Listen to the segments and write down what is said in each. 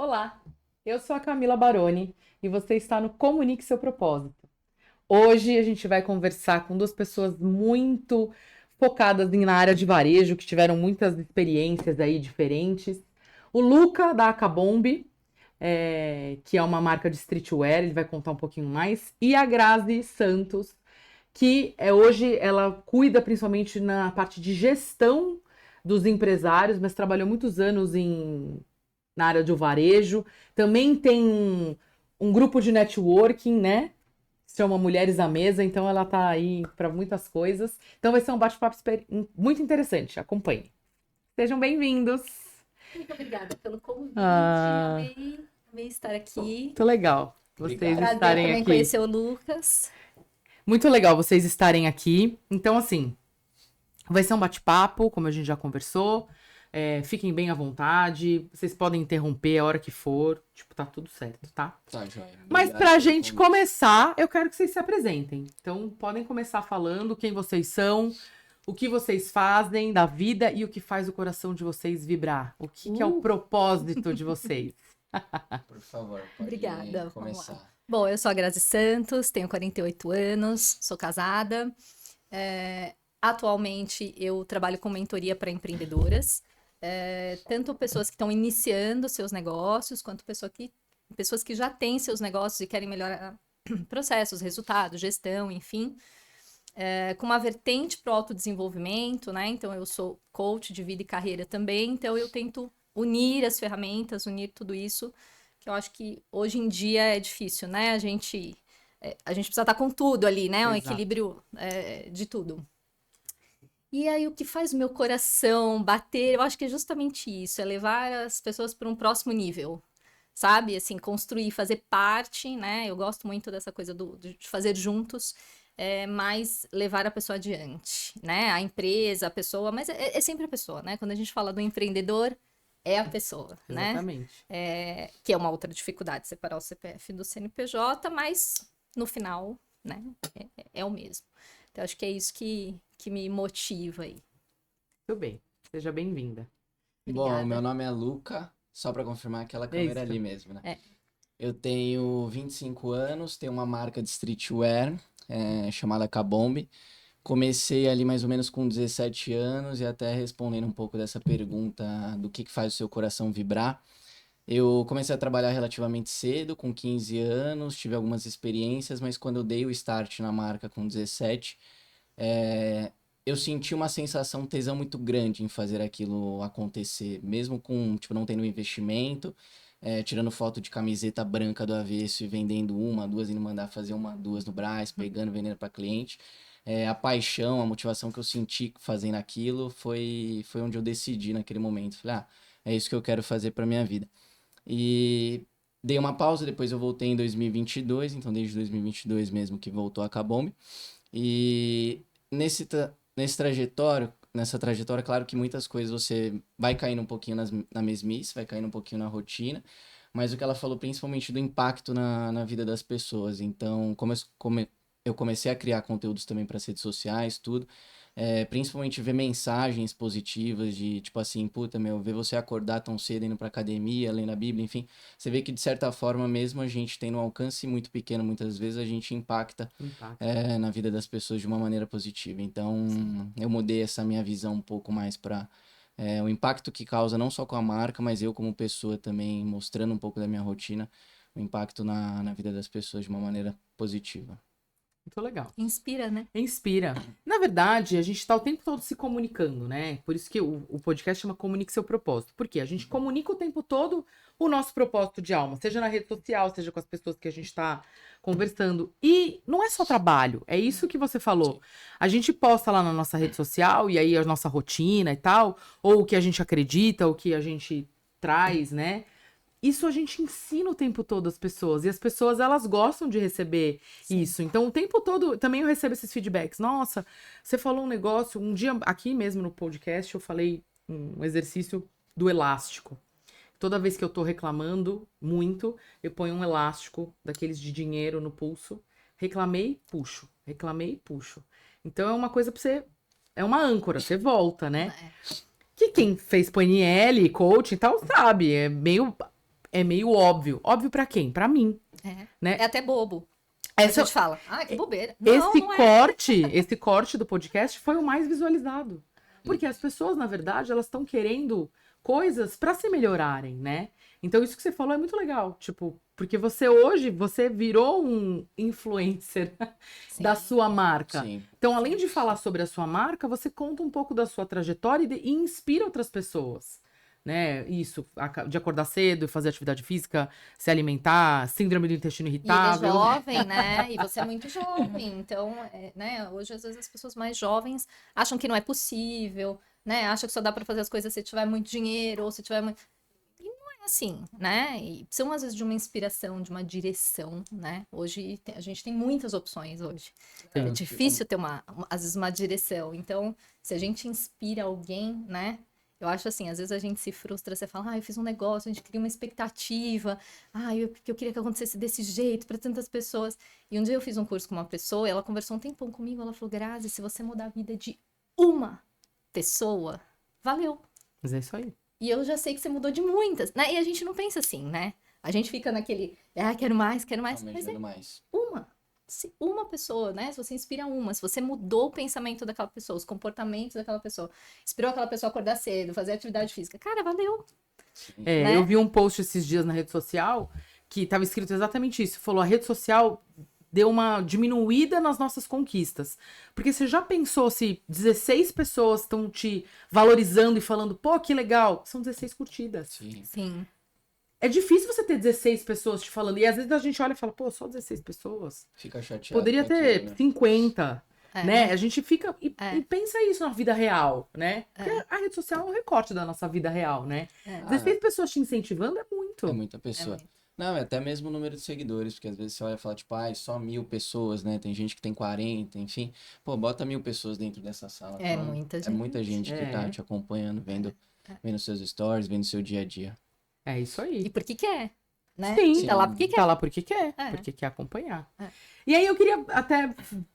Olá, eu sou a Camila Baroni e você está no Comunique Seu Propósito. Hoje a gente vai conversar com duas pessoas muito focadas na área de varejo, que tiveram muitas experiências aí diferentes. O Luca, da Acabombe, que é uma marca de streetwear, ele vai contar um pouquinho mais. E a Grazi Santos, que hoje ela cuida principalmente na parte de gestão dos empresários, mas trabalhou muitos anos na área de varejo. Também tem um grupo de networking, né? Se chama Mulheres à Mesa, então ela tá aí para muitas coisas. Então vai ser um bate-papo muito interessante. Acompanhe. Sejam bem-vindos. Muito obrigada pelo convite. Ah, Amei estar aqui. muito legal vocês Prazer estarem também aqui. conhecer o Lucas. Muito legal vocês estarem aqui. Então, assim, vai ser um bate-papo, como a gente já conversou. Fiquem bem à vontade. Vocês podem interromper a hora que for. Tipo, tá tudo certo, tá? Tá, joia. Mas Obrigado pra pelo gente convite. começar, eu quero que vocês se apresentem. Então, podem começar falando quem vocês são, o que vocês fazem da vida e o que faz o coração de vocês vibrar. O que é o propósito de vocês. Por favor, pode Obrigada, vamos lá. começar. Bom, eu sou a Grazi Santos, tenho 48 anos, sou casada. Atualmente eu trabalho com mentoria para empreendedoras, tanto pessoas que estão iniciando seus negócios, quanto pessoas que já têm seus negócios e querem melhorar processos, resultados, gestão, enfim. Com uma vertente para o autodesenvolvimento, né? Então, eu sou coach de vida e carreira também, então eu tento unir as ferramentas, unir tudo isso, que eu acho que hoje em dia é difícil, né? A gente precisa estar com tudo ali, né? Um Exato. equilíbrio de tudo. E aí, o que faz o meu coração bater, eu acho que é justamente isso, é levar as pessoas para um próximo nível, sabe? Assim, construir, fazer parte, né? Eu gosto muito dessa coisa de fazer juntos, mas levar a pessoa adiante, né? A empresa, a pessoa, mas é sempre a pessoa, né? Quando a gente fala do empreendedor, é a pessoa, né? Exatamente. Que é uma outra dificuldade, separar o CPF do CNPJ, mas no final, né? É o mesmo. Então, acho que é isso que me motiva aí. Muito bem. Seja bem-vinda. Bom, Obrigada. meu nome é Luca, só pra confirmar aquela câmera isso. ali mesmo, né? É. Eu tenho 25 anos, tenho uma marca de streetwear chamada Kabombe. Comecei ali mais ou menos com 17 anos e até respondendo um pouco dessa pergunta do que faz o seu coração vibrar. Eu comecei a trabalhar relativamente cedo, com 15 anos, tive algumas experiências, mas quando eu dei o start na marca com 17, eu senti uma sensação, tesão muito grande em fazer aquilo acontecer, mesmo com, tipo, não tendo investimento, tirando foto de camiseta branca do avesso e vendendo uma, duas, indo mandar fazer uma, duas no Brás, pegando, vendendo para cliente. A paixão, a motivação que eu senti fazendo aquilo foi onde eu decidi naquele momento. Falei, é isso que eu quero fazer para minha vida. E dei uma pausa, depois eu voltei em 2022, então desde 2022 mesmo que voltou a Kabombe. E nessa trajetória, claro que muitas coisas você vai caindo um pouquinho na mesmice, vai caindo um pouquinho na rotina, mas o que ela falou principalmente do impacto na vida das pessoas. Então, eu comecei a criar conteúdos também para as redes sociais, tudo, principalmente ver mensagens positivas de tipo assim, puta meu, ver você acordar tão cedo indo pra academia, lendo a Bíblia, enfim, você vê que de certa forma, mesmo a gente tendo um alcance muito pequeno, muitas vezes a gente impacta na vida das pessoas de uma maneira positiva. Então, eu mudei essa minha visão um pouco mais para o impacto que causa não só com a marca, mas eu como pessoa também, mostrando um pouco da minha rotina, o impacto na vida das pessoas de uma maneira positiva. Muito legal. Inspira, né? Inspira. Na verdade, a gente está o tempo todo se comunicando, né? Por isso que o podcast chama Comunique Seu Propósito. Porque a gente comunica o tempo todo o nosso propósito de alma, seja na rede social, seja com as pessoas que a gente está conversando. E não é só trabalho, é isso que você falou. A gente posta lá na nossa rede social, e aí a nossa rotina e tal, ou o que a gente acredita, o que a gente traz, né? Isso a gente ensina o tempo todo às pessoas. E as pessoas, elas gostam de receber isso. Então, o tempo todo, também eu recebo esses feedbacks. Nossa, você falou um negócio. Um dia, aqui mesmo no podcast, eu falei um exercício do elástico. Toda vez que eu tô reclamando muito, eu ponho um elástico daqueles de dinheiro no pulso. Reclamei, puxo. Reclamei, puxo. Então, é uma coisa pra você... É uma âncora, você volta, né? Que quem fez PNL, coaching e tal, sabe. É meio... é meio óbvio. Óbvio pra quem? Pra mim, né? É até bobo. Essa- A gente fala, que bobeira. Não, esse não é. esse corte do podcast foi o mais visualizado. Porque as pessoas, na verdade, elas estão querendo coisas pra se melhorarem, né? Então, isso que você falou é muito legal. Tipo, porque você virou um influencer Sim. da sua marca. Sim. Então, além de falar sobre a sua marca, você conta um pouco da sua trajetória e inspira outras pessoas. Né? Isso, de acordar cedo, fazer atividade física, se alimentar, síndrome do intestino E ele é irritável. jovem, né? E você é muito jovem. Então, né? Hoje, às vezes, as pessoas mais jovens acham que não é possível, né? Acham que só dá pra fazer as coisas se tiver muito dinheiro ou se tiver muito... E não é assim, né? E precisam, às vezes, de uma inspiração, de uma direção, né? Hoje, a gente tem muitas opções hoje. É Sim. difícil ter, às vezes, uma direção. Então, se a gente inspira alguém, né? Eu acho assim, às vezes a gente se frustra, você fala, eu fiz um negócio, a gente cria uma expectativa, eu queria que acontecesse desse jeito para tantas pessoas. E um dia eu fiz um curso com uma pessoa, e ela conversou um tempão comigo, ela falou, Grazi, se você mudar a vida de uma pessoa, valeu. Mas é isso aí. E eu já sei que você mudou de muitas, né? E a gente não pensa assim, né? A gente fica naquele, quero mais, mas Almejando mais. uma pessoa, né? Se você inspira uma, se você mudou o pensamento daquela pessoa, os comportamentos daquela pessoa, inspirou aquela pessoa a acordar cedo, fazer atividade física, cara, valeu. Né? Eu vi um post esses dias na rede social que estava escrito exatamente isso. Falou, a rede social deu uma diminuída nas nossas conquistas. Porque você já pensou se 16 pessoas estão te valorizando e falando, pô, que legal? São 16 curtidas. Sim. É difícil você ter 16 pessoas te falando. E às vezes a gente olha e fala, pô, só 16 pessoas. Fica chateado. Poderia com ter aquilo, né? 50, né? A gente fica e pensa isso na vida real, né? Porque a rede social é um recorte da nossa vida real, né? 16 pessoas te incentivando é muito. É muita pessoa. Não, é até mesmo o número de seguidores, porque às vezes você olha e fala, tipo, só 1000 pessoas, né? Tem gente que tem 40, enfim. Pô, bota 1000 pessoas dentro dessa sala. É muita É gente. muita gente que tá te acompanhando, vendo seus stories, vendo seu dia a dia. É isso aí. E por que quer? Né? Sim, Tá lá porque quer. Tá lá porque quer, porque quer acompanhar. E aí eu queria até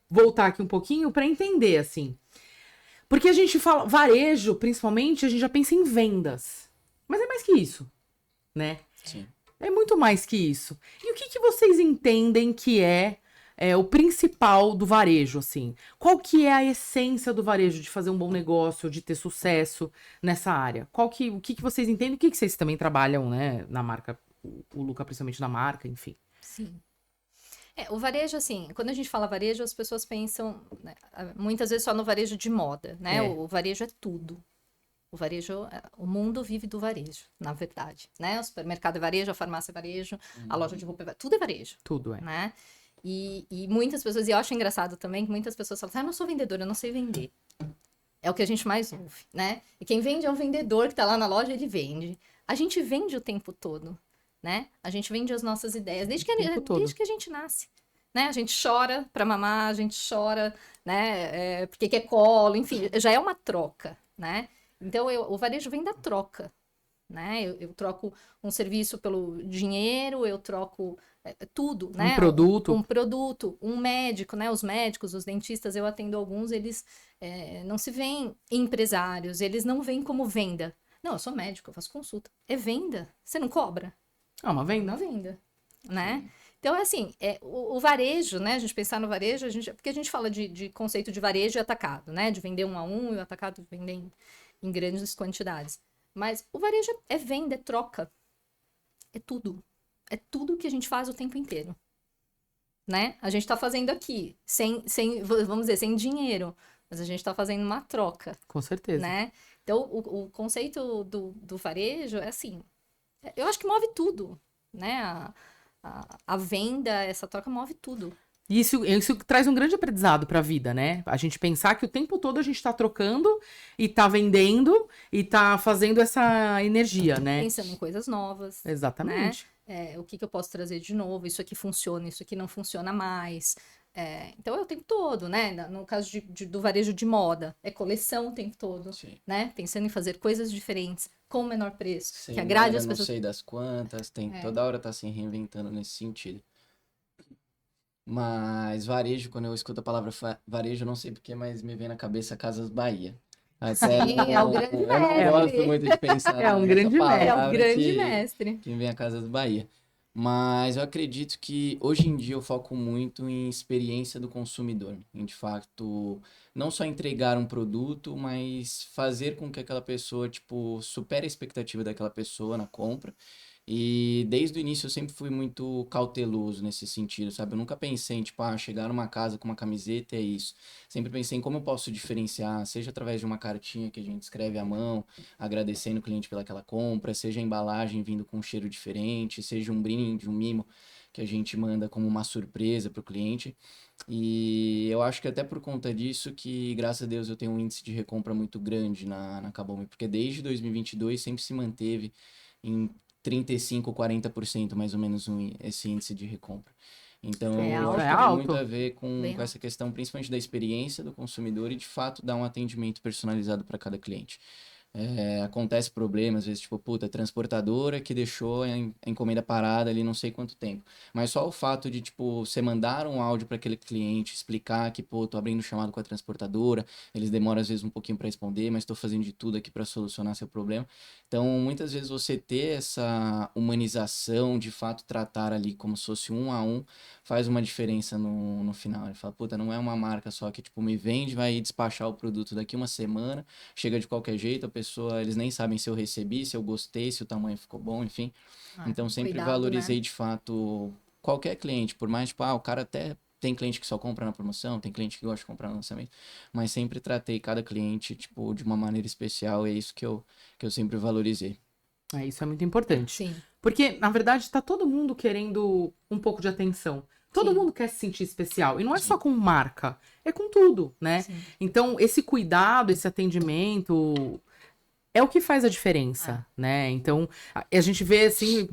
voltar aqui um pouquinho pra entender, assim. Porque a gente fala, varejo, principalmente, a gente já pensa em vendas. Mas é mais que isso, né? Sim. É muito mais que isso. E o que vocês entendem que é o principal do varejo, assim? Qual que é a essência do varejo de fazer um bom negócio, de ter sucesso nessa área? O que vocês entendem? O que vocês também trabalham, né, na marca? O Luca, principalmente na marca, enfim. Sim. O varejo, assim, quando a gente fala varejo, as pessoas pensam, né, muitas vezes só no varejo de moda, né? O varejo é tudo. O varejo, o mundo vive do varejo, na verdade, né? O supermercado é varejo, a farmácia é varejo, a loja de roupa é varejo, tudo é varejo. Tudo é. Né? E muitas pessoas, e eu acho engraçado também, que muitas pessoas falam, eu não sou vendedora, eu não sei vender. É o que a gente mais ouve, né? E quem vende é um vendedor que tá lá na loja, ele vende. A gente vende o tempo todo, né? A gente vende as nossas ideias, desde que a gente nasce. Né? A gente chora pra mamar, a gente chora, né? Porque quer colo, enfim, já é uma troca, né? Então, o varejo vem da troca, né? Eu troco um serviço pelo dinheiro, eu troco tudo, né? Um produto, um médico, né? Os médicos, os dentistas, eu atendo alguns, eles não se veem empresários, eles não veem como venda. Não, eu sou médico, eu faço consulta. É venda. Você não cobra? É uma venda. Uma venda, né? Então, assim, o varejo, né? A gente pensar no varejo, porque a gente fala de conceito de varejo e atacado, né? De vender 1 a 1 e o atacado vender em grandes quantidades. Mas o varejo é venda, é troca. É tudo. É tudo que a gente faz o tempo inteiro. Né? A gente está fazendo aqui, vamos dizer, sem dinheiro. Mas a gente está fazendo uma troca. Com certeza. Né? Então, o conceito do varejo é assim, eu acho que move tudo, né? A venda, essa troca move tudo. E isso traz um grande aprendizado para a vida, né? A gente pensar que o tempo todo a gente tá trocando e tá vendendo e tá fazendo essa energia, né? Pensando em coisas novas. Exatamente. Né? O que eu posso trazer de novo? Isso aqui funciona, isso aqui não funciona mais. Então é o tempo todo, né? No caso do varejo de moda, é coleção o tempo todo. Sim. Né? Pensando em fazer coisas diferentes, com o menor preço, Sim, que agrade as não pessoas. sei das quantas, toda hora tá se reinventando nesse sentido. Mas varejo, quando eu escuto a palavra varejo, eu não sei porquê, mas me vem na cabeça Casas Bahia. Até Sim, é o grande eu não mestre. gosto muito de pensar É um nessa grande mestre. É o palavra grande que, mestre. que vem a Casa do Bahia. Mas eu acredito que hoje em dia eu foco muito em experiência do consumidor, em de fato não só entregar um produto, mas fazer com que aquela pessoa, tipo, supere a expectativa daquela pessoa na compra. E desde o início eu sempre fui muito cauteloso nesse sentido, sabe? Eu nunca pensei em, tipo, chegar numa casa com uma camiseta e é isso. Sempre pensei em como eu posso diferenciar, seja através de uma cartinha que a gente escreve à mão, agradecendo o cliente pelaquela compra, seja a embalagem vindo com um cheiro diferente, seja um brinde, um mimo que a gente manda como uma surpresa para o cliente. E eu acho que até por conta disso que, graças a Deus, eu tenho um índice de recompra muito grande na Kabome, porque desde 2022 sempre se manteve em 35, 40% mais ou menos esse índice de recompra. Então, É eu alto. acho É que tem muito alto. a ver com Bem essa questão, principalmente da experiência do consumidor e, de fato, dar um atendimento personalizado para cada cliente. Acontece problema, às vezes, tipo, puta, transportadora que deixou a encomenda parada ali não sei quanto tempo. Mas só o fato de, tipo, você mandar um áudio para aquele cliente, explicar que, pô, tô abrindo chamado com a transportadora, eles demoram às vezes um pouquinho para responder, mas estou fazendo de tudo aqui para solucionar seu problema. Então, muitas vezes você ter essa humanização, de fato, tratar ali como se fosse um a um, faz uma diferença no final. Ele fala, puta, não é uma marca só que, tipo, me vende, vai despachar o produto daqui uma semana, chega de qualquer jeito, a pessoa, eles nem sabem se eu recebi, se eu gostei, se o tamanho ficou bom, enfim. Então sempre Cuidado, valorizei né? de fato qualquer cliente, por mais, tipo, o cara até tem cliente que só compra na promoção, tem cliente que gosta de comprar no lançamento, mas sempre tratei cada cliente, tipo, de uma maneira especial, e é isso que eu sempre valorizei. Isso é muito importante. Sim, Porque, na verdade, tá todo mundo querendo um pouco de atenção. Todo sim, mundo quer se sentir especial. E não é só Sim. com marca, é com tudo, né? sim. Então, esse cuidado, esse atendimento é o que faz a diferença, né? Então, a gente vê, assim,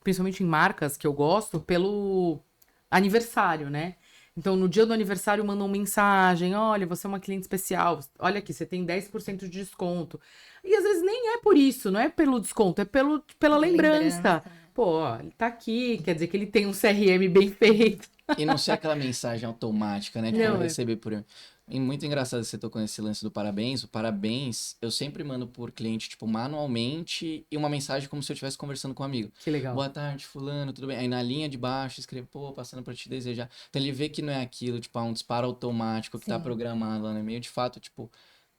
principalmente em marcas que eu gosto, pelo aniversário, né? Então, no dia do aniversário, mandam mensagem: olha, você é uma cliente especial, olha aqui, você tem 10% de desconto. E às vezes nem é por isso, não é pelo desconto, é pela lembrança. Pô, ó, ele tá aqui, quer dizer que ele tem um CRM bem feito. E não ser aquela mensagem automática, né? Tipo, eu Não, recebi por. E muito engraçado você tocou nesse lance do parabéns. O parabéns, eu sempre mando por cliente, tipo, manualmente e uma mensagem como se eu estivesse conversando com um amigo. que legal. Boa tarde, fulano, tudo bem? Aí na linha de baixo escreve, pô, passando pra te desejar. Então ele vê que não é aquilo, tipo, um disparo automático que tá Sim. programado lá no e-mail. De fato, tipo,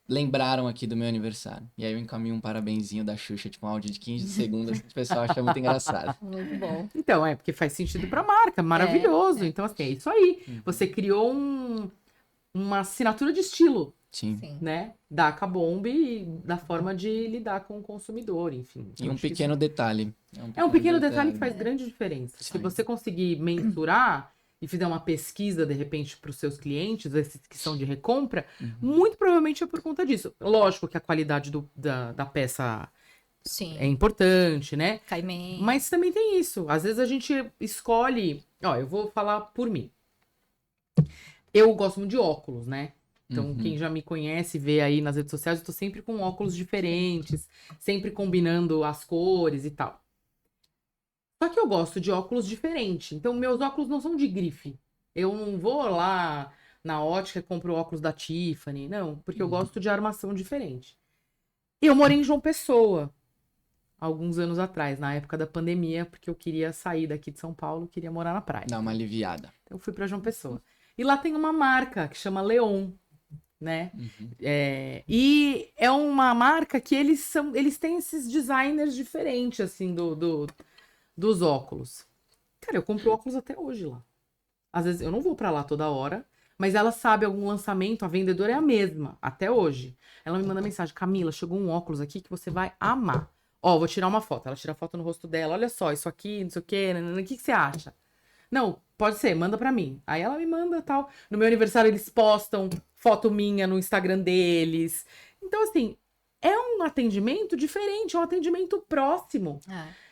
lembraram aqui do meu aniversário. E aí eu encaminho um parabenzinho da Xuxa, tipo, um áudio de 15 segundos, que o pessoal acha muito engraçado. Muito bom. Então, porque faz sentido pra marca, maravilhoso. É. Então, assim, é isso aí. Uhum. Você criou uma assinatura de estilo, Sim. Sim. né? Da Kabomb e da forma de lidar com o consumidor, enfim. E um Acho que pequeno detalhe. é um pequeno detalhe que faz né? grande diferença. Se Sim. você conseguir mensurar e fizer uma pesquisa, de repente, para os seus clientes, esses que são de recompra, Uhum. muito provavelmente é por conta disso. Lógico que a qualidade da peça Sim. é importante, né? Caimento. Mas também tem isso. Às vezes a gente escolhe. Ó, eu vou falar por mim. Eu gosto muito de óculos, né? Então, Uhum. quem já me conhece, vê aí nas redes sociais, eu tô sempre com óculos diferentes, sempre combinando as cores e tal. Só que eu gosto de óculos diferentes. Então, meus óculos não são de grife. Eu não vou lá na ótica e compro óculos da Tiffany. Não, porque eu gosto de armação diferente. Eu morei em João Pessoa, alguns anos atrás, na época da pandemia, porque eu queria sair daqui de São Paulo, queria morar na praia. Dá uma aliviada. Então, eu fui pra João Pessoa. E lá tem uma marca que chama Leon, né? Uhum. E é uma marca que eles têm esses designers diferentes, assim, dos óculos. Cara, eu compro óculos até hoje lá. Às vezes eu não vou pra lá toda hora, mas ela sabe algum lançamento, a vendedora é a mesma, até hoje. Ela me manda mensagem: Camila, chegou um óculos aqui que você vai amar. Ó, vou tirar uma foto. Ela tira a foto no rosto dela. Olha só, isso aqui, não sei o quê. O que você acha? Não, pode ser, manda pra mim. Aí ela me manda tal. No meu aniversário eles postam foto minha no Instagram deles. Então, assim, é um atendimento diferente, é um atendimento próximo.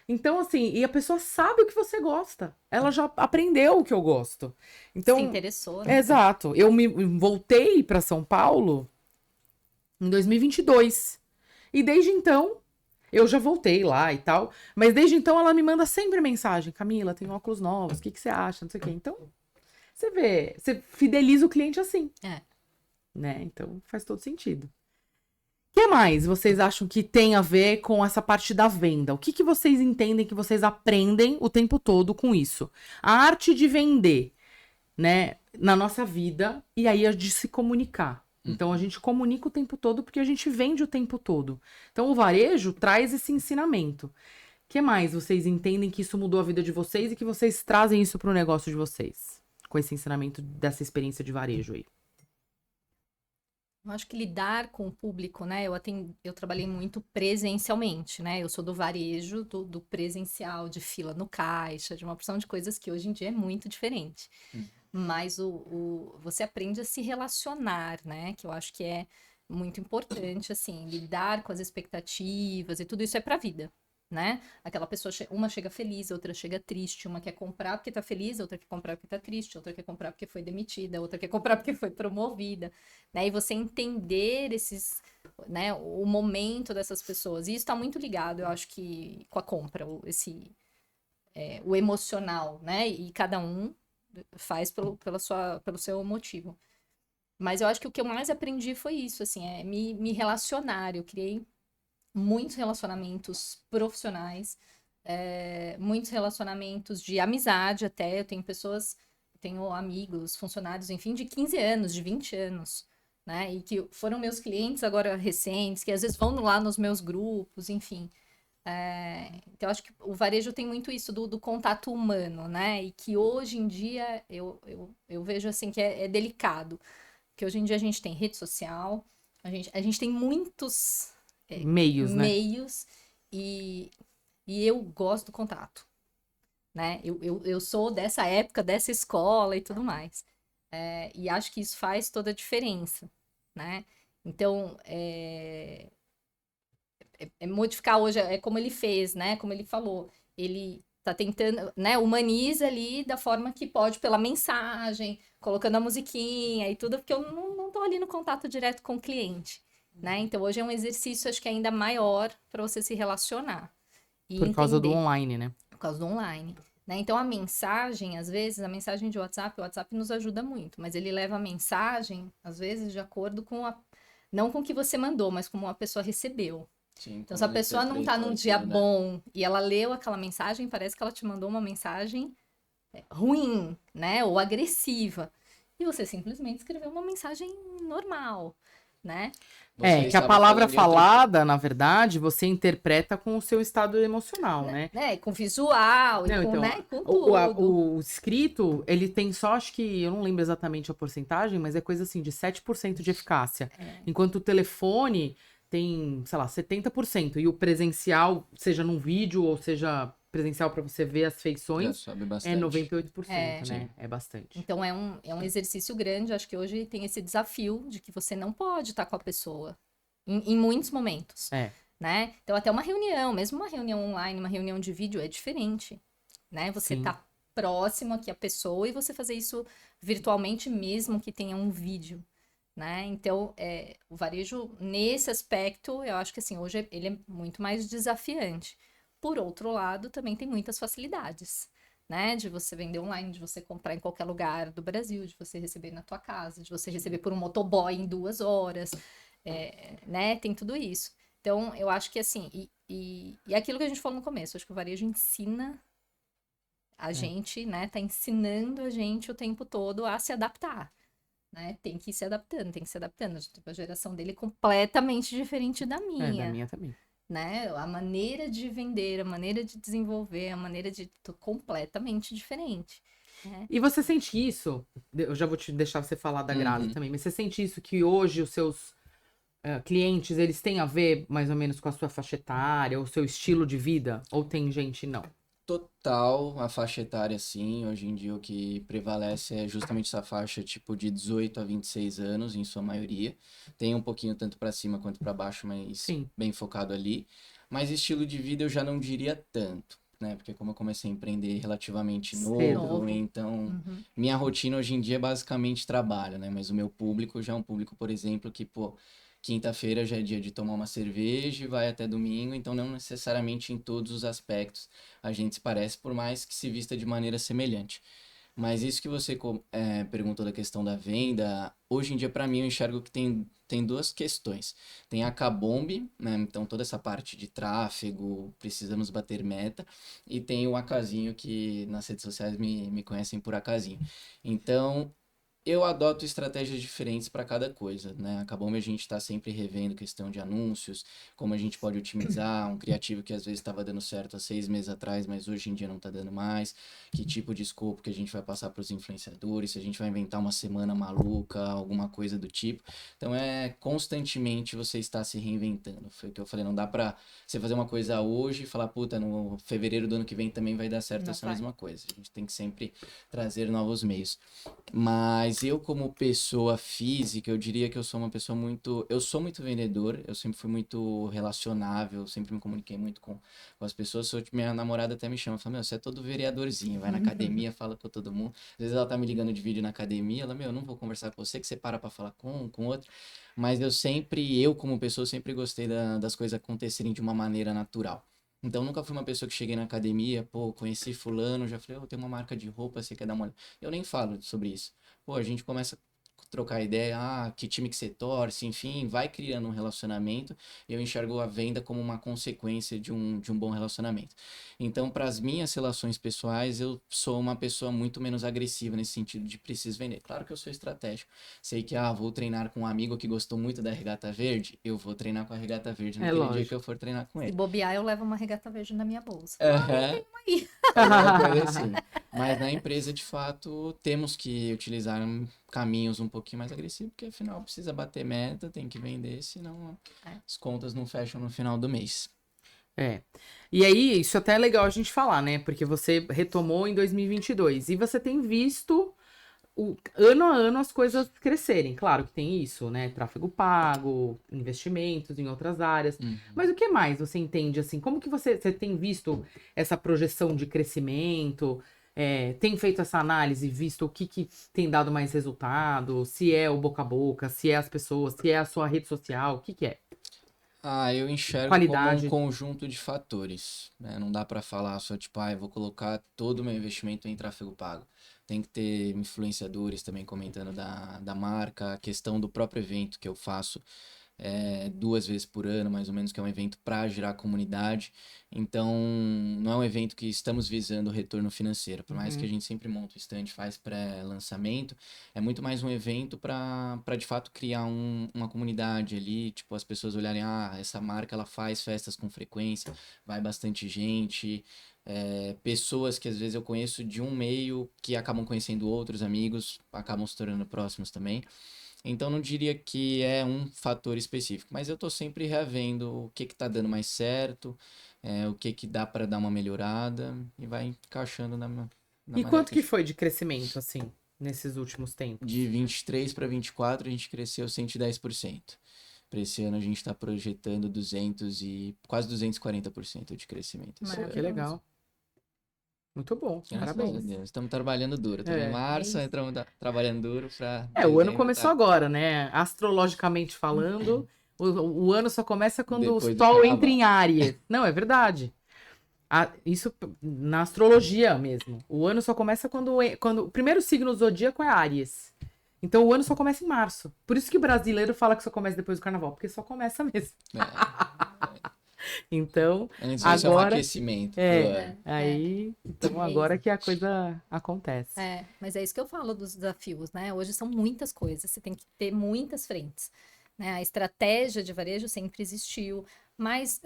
Então, assim, e a pessoa sabe o que você gosta. Ela já aprendeu o que eu gosto. Então, Se interessou, né? exato. Eu me voltei para São Paulo em 2022. E desde então, eu já voltei lá e tal. Mas desde então, ela me manda sempre mensagem: Camila, tem óculos novos, o que você acha? Não sei o quê. Então, você vê, você fideliza o cliente assim. É. Né? Então, faz todo sentido. que mais vocês acham que tem a ver com essa parte da venda? O que que vocês entendem que vocês aprendem o tempo todo com isso? A arte de vender, né, na nossa vida, e aí a de se comunicar. Então a gente comunica o tempo todo porque a gente vende o tempo todo. Então o varejo traz esse ensinamento. O que mais vocês entendem que isso mudou a vida de vocês e que vocês trazem isso para o negócio de vocês? Com esse ensinamento dessa experiência de varejo aí. Eu acho que lidar com o público, né? Eu trabalhei muito presencialmente, né? Eu sou do varejo, do presencial, de fila no caixa, de uma porção de coisas que hoje em dia é muito diferente. Mas você aprende a se relacionar, né? Que eu acho que é muito importante, assim, lidar com as expectativas e tudo isso é pra vida, né? Aquela pessoa, uma chega feliz, outra chega triste, uma quer comprar porque tá feliz, outra quer comprar porque tá triste, outra quer comprar porque foi demitida, outra quer comprar porque foi promovida, né? E você entender né, o momento dessas pessoas. E isso tá muito ligado, eu acho que com a compra, o emocional, né? E cada um faz pelo seu motivo. Mas eu acho que o que eu mais aprendi foi isso, assim, me relacionar. Eu criei muitos relacionamentos profissionais, muitos relacionamentos de amizade até. Eu tenho amigos, funcionários, enfim, de 15 anos, de 20 anos, né? E que foram meus clientes agora recentes, que às vezes vão lá nos meus grupos, enfim. Então, eu acho que o varejo tem muito isso do contato humano, né? E que hoje em dia eu vejo assim que é delicado. Porque hoje em dia a gente tem rede social, a gente tem muitos Meios, né? meios e eu gosto do contato, né? Eu sou dessa época, dessa escola e tudo mais. E acho que isso faz toda a diferença, né? Então, modificar hoje é como ele fez, né? Como ele falou, ele tá tentando, né? Humaniza ali da forma que pode pela mensagem, colocando a musiquinha e tudo, porque eu não tô ali no contato direto com o cliente, né? Então hoje é um exercício, acho que ainda maior para você se relacionar e Por causa do entender, online, né? por causa do online. Né? Então a mensagem, às vezes, a mensagem de WhatsApp, o WhatsApp nos ajuda muito, mas ele leva a mensagem, às vezes, de acordo com não com o que você mandou, mas como a pessoa recebeu. Sim, Então, se a como ele pessoa não tá interpretou num dia aquilo, né? bom e ela leu aquela mensagem, parece que ela te mandou uma mensagem ruim, né? Ou agressiva. E você simplesmente escreveu uma mensagem normal, né? Você Que a estava palavra falando de outro... falada, na verdade, você interpreta com o seu estado emocional, né? E com visual, Não, e com, então, né? Com tudo. o escrito, ele tem só, acho que, eu não lembro exatamente a porcentagem, mas é coisa assim, de 7% de eficácia. Enquanto o telefone tem, sei lá, 70%. E o presencial, seja num vídeo ou seja presencial para você ver as Já feições, sobe é bastante. 98%, né? Sim. É bastante. Então, é um exercício grande. Acho que hoje tem esse desafio de que você não pode estar com a pessoa em muitos momentos. Né? Então, até uma reunião, mesmo uma reunião online, uma reunião de vídeo, é diferente, né? Você Sim. tá próximo aqui à pessoa e você fazer isso virtualmente, mesmo que tenha um vídeo, né? Então, o varejo, nesse aspecto, eu acho que, assim, hoje ele é muito mais desafiante. Por outro lado, também tem muitas facilidades, né? De você vender online, de você comprar em qualquer lugar do Brasil, de você receber na tua casa, de você receber por um motoboy em 2 horas, né? Tem tudo isso. Então, eu acho que assim, e aquilo que a gente falou no começo, acho que o varejo ensina a gente, né? Tá ensinando a gente o tempo todo a se adaptar, né? Tem que ir se adaptando, tem que ir se adaptando. A geração dele é completamente diferente da Da minha, minha também. né? A maneira de vender, a maneira de desenvolver, a maneira de completamente diferente. Né? E você sente isso? Eu já vou te deixar você falar da Grazi Uhum. também, mas você sente isso que hoje os seus clientes, eles têm a ver mais ou menos com a sua faixa etária, o seu estilo de vida? Ou tem gente não? Total, a faixa etária, sim. Hoje em dia o que prevalece é justamente essa faixa tipo de 18 a 26 anos, em sua maioria. Tem um pouquinho tanto para cima quanto para baixo, mas Sim. bem focado ali. Mas estilo de vida eu já não diria tanto, né? Porque como eu comecei a empreender relativamente novo, então minha rotina hoje em dia é basicamente trabalho, né? Mas o meu público já é um público, por exemplo, que, pô, quinta-feira já é dia de tomar uma cerveja e vai até domingo, então não necessariamente em todos os aspectos a gente se parece, por mais que se vista de maneira semelhante. Mas isso que você perguntou da questão da venda, hoje em dia, para mim, eu enxergo que tem duas questões. Tem a Kabomb, né? Então, toda essa parte de tráfego, precisamos bater meta. E tem o Acasinho, que nas redes sociais me conhecem por Acasinho. Então, eu adoto estratégias diferentes para cada coisa, né? Acabou a gente está sempre revendo questão de anúncios, como a gente pode otimizar um criativo que às vezes estava dando certo há 6 meses atrás, mas hoje em dia não está dando mais. Que tipo de escopo que a gente vai passar para os influenciadores, se a gente vai inventar uma semana maluca, alguma coisa do tipo. Então é constantemente você está se reinventando. Foi o que eu falei, não dá para você fazer uma coisa hoje e falar, puta, no fevereiro do ano que vem também vai dar certo Não essa vai. mesma coisa. A gente tem que sempre trazer novos meios. Mas eu, como pessoa física, eu diria que eu sou uma pessoa muito. Eu sou muito vendedor, eu sempre fui muito relacionável, sempre me comuniquei muito com as pessoas. Minha namorada até me chama, fala, meu, você é todo vereadorzinho, vai na academia, fala com todo mundo. Às vezes ela tá me ligando de vídeo na academia, ela, meu, eu não vou conversar com você, que você para pra falar com outro. Mas eu como pessoa, sempre gostei das coisas acontecerem de uma maneira natural. Então, nunca fui uma pessoa que cheguei na academia, pô, conheci fulano, já falei, eu tenho uma marca de roupa, você quer dar uma olhada? Eu nem falo sobre isso. Pô, a gente começa a trocar ideia, que time que você torce, enfim, vai criando um relacionamento. Eu enxergo a venda como uma consequência de um bom relacionamento. Então, para as minhas relações pessoais, eu sou uma pessoa muito menos agressiva nesse sentido de preciso vender. Claro que eu sou estratégico. Sei que, vou treinar com um amigo que gostou muito da regata verde, eu vou treinar com a regata verde É naquele dia que lógico. eu for treinar com Se ele. bobear, eu levo uma regata verde na minha bolsa. Aham. Aí. Alguma coisa assim. Mas na empresa, de fato, temos que utilizar caminhos um pouquinho mais agressivos, porque afinal precisa bater meta, tem que vender, senão É. as contas não fecham no final do mês. É. E aí, isso até é legal a gente falar, né? Porque você retomou em 2022 e você tem visto ano a ano as coisas crescerem. Claro que tem isso, né? Tráfego pago, investimentos em outras áreas. Uhum. Mas o que mais você entende, assim? Como que você tem visto essa projeção de crescimento? Tem feito essa análise, visto o que tem dado mais resultado? Se é o boca a boca, se é as pessoas, se é a sua rede social, o que é? Eu enxergo como um Qualidade. conjunto de fatores, né? Não dá para falar só tipo, eu vou colocar todo o meu investimento em tráfego pago. Tem que ter influenciadores também comentando da marca, a questão do próprio evento que eu faço 2 vezes por ano, mais ou menos, que é um evento para gerar comunidade. Então, não é um evento que estamos visando retorno financeiro. Por mais que a gente sempre monta o stand, faz pré-lançamento, é muito mais um evento para de fato criar uma comunidade ali, tipo, as pessoas olharem, essa marca ela faz festas com frequência, vai bastante gente. Pessoas que às vezes eu conheço de um meio que acabam conhecendo outros amigos, acabam se tornando próximos também. Então não diria que é um fator específico, mas eu tô sempre revendo o que tá dando mais certo, o que dá para dar uma melhorada e vai encaixando na E maneira quanto que a que gente... foi de crescimento, assim, nesses últimos tempos? De 23 para 24 a gente cresceu 110%. Para esse ano a gente está projetando 200 e quase 240% de crescimento esse Pô, ano. que legal. Muito bom, Graças a parabéns. Deus. Estamos trabalhando duro. Estamos em março, isso. entramos trabalhando duro para O ano dezembro começou tá agora, né? Astrologicamente falando, o ano só começa quando o depois do Sol entra carnaval. em Áries. Não, é verdade. Isso na astrologia mesmo. O ano só começa quando o primeiro signo do zodíaco é Áries. Então o ano só começa em março. Por isso que o brasileiro fala que só começa depois do carnaval, porque só começa mesmo. Então, Antes isso é um agora aquecimento pro ano. então agora que a coisa acontece. Mas é isso que eu falo dos desafios, né? Hoje são muitas coisas, você tem que ter muitas frentes, né? A estratégia de varejo sempre existiu, mas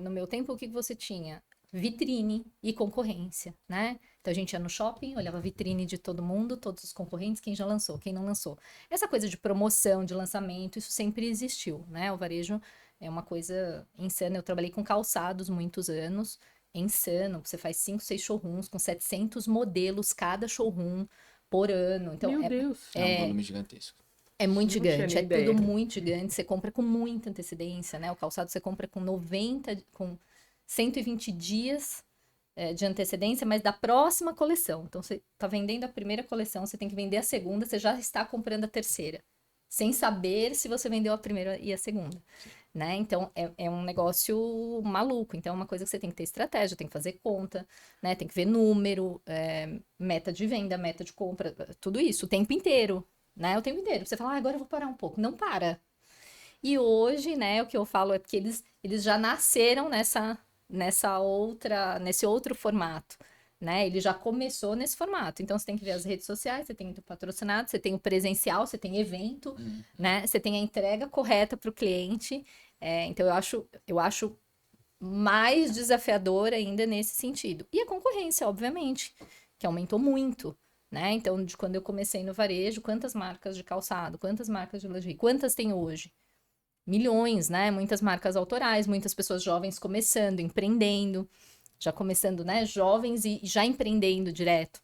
no meu tempo, o que você tinha? Vitrine e concorrência, né? Então a gente ia no shopping, olhava a vitrine de todo mundo, todos os concorrentes, quem já lançou, quem não lançou. Essa coisa de promoção, de lançamento, isso sempre existiu, né? O varejo é uma coisa insana. Eu trabalhei com calçados muitos anos, é insano. Você faz 5, 6 showrooms com 700 modelos cada showroom por ano. Então Meu Deus. É um volume gigantesco. é muito Não tinha gigante, nem é ideia. tudo muito gigante. Você compra com muita antecedência, né? O calçado você compra com 120 dias de antecedência, mas da próxima coleção. Então, você está vendendo a primeira coleção, você tem que vender a segunda, você já está comprando a terceira, sem saber se você vendeu a primeira e a segunda. né? Então, é um negócio maluco. Então, é uma coisa que você tem que ter estratégia, tem que fazer conta, né? Tem que ver número, meta de venda, meta de compra, tudo isso, o tempo inteiro, né? O tempo inteiro. Você fala, agora eu vou parar um pouco. Não para. E hoje, né, o que eu falo é porque eles já nasceram nesse outro formato, né? Ele já começou nesse formato. Então, você tem que ver as redes sociais, você tem o patrocinado, você tem o presencial, você tem evento, né? Você tem a entrega correta para o cliente. Então, eu acho mais desafiador ainda nesse sentido. E a concorrência, obviamente, que aumentou muito, né? Então, de quando eu comecei no varejo, quantas marcas de calçado, quantas marcas de lingerie, quantas tem hoje? Milhões, né? Muitas marcas autorais, muitas pessoas jovens começando, empreendendo, já começando, né? Jovens e já empreendendo direto,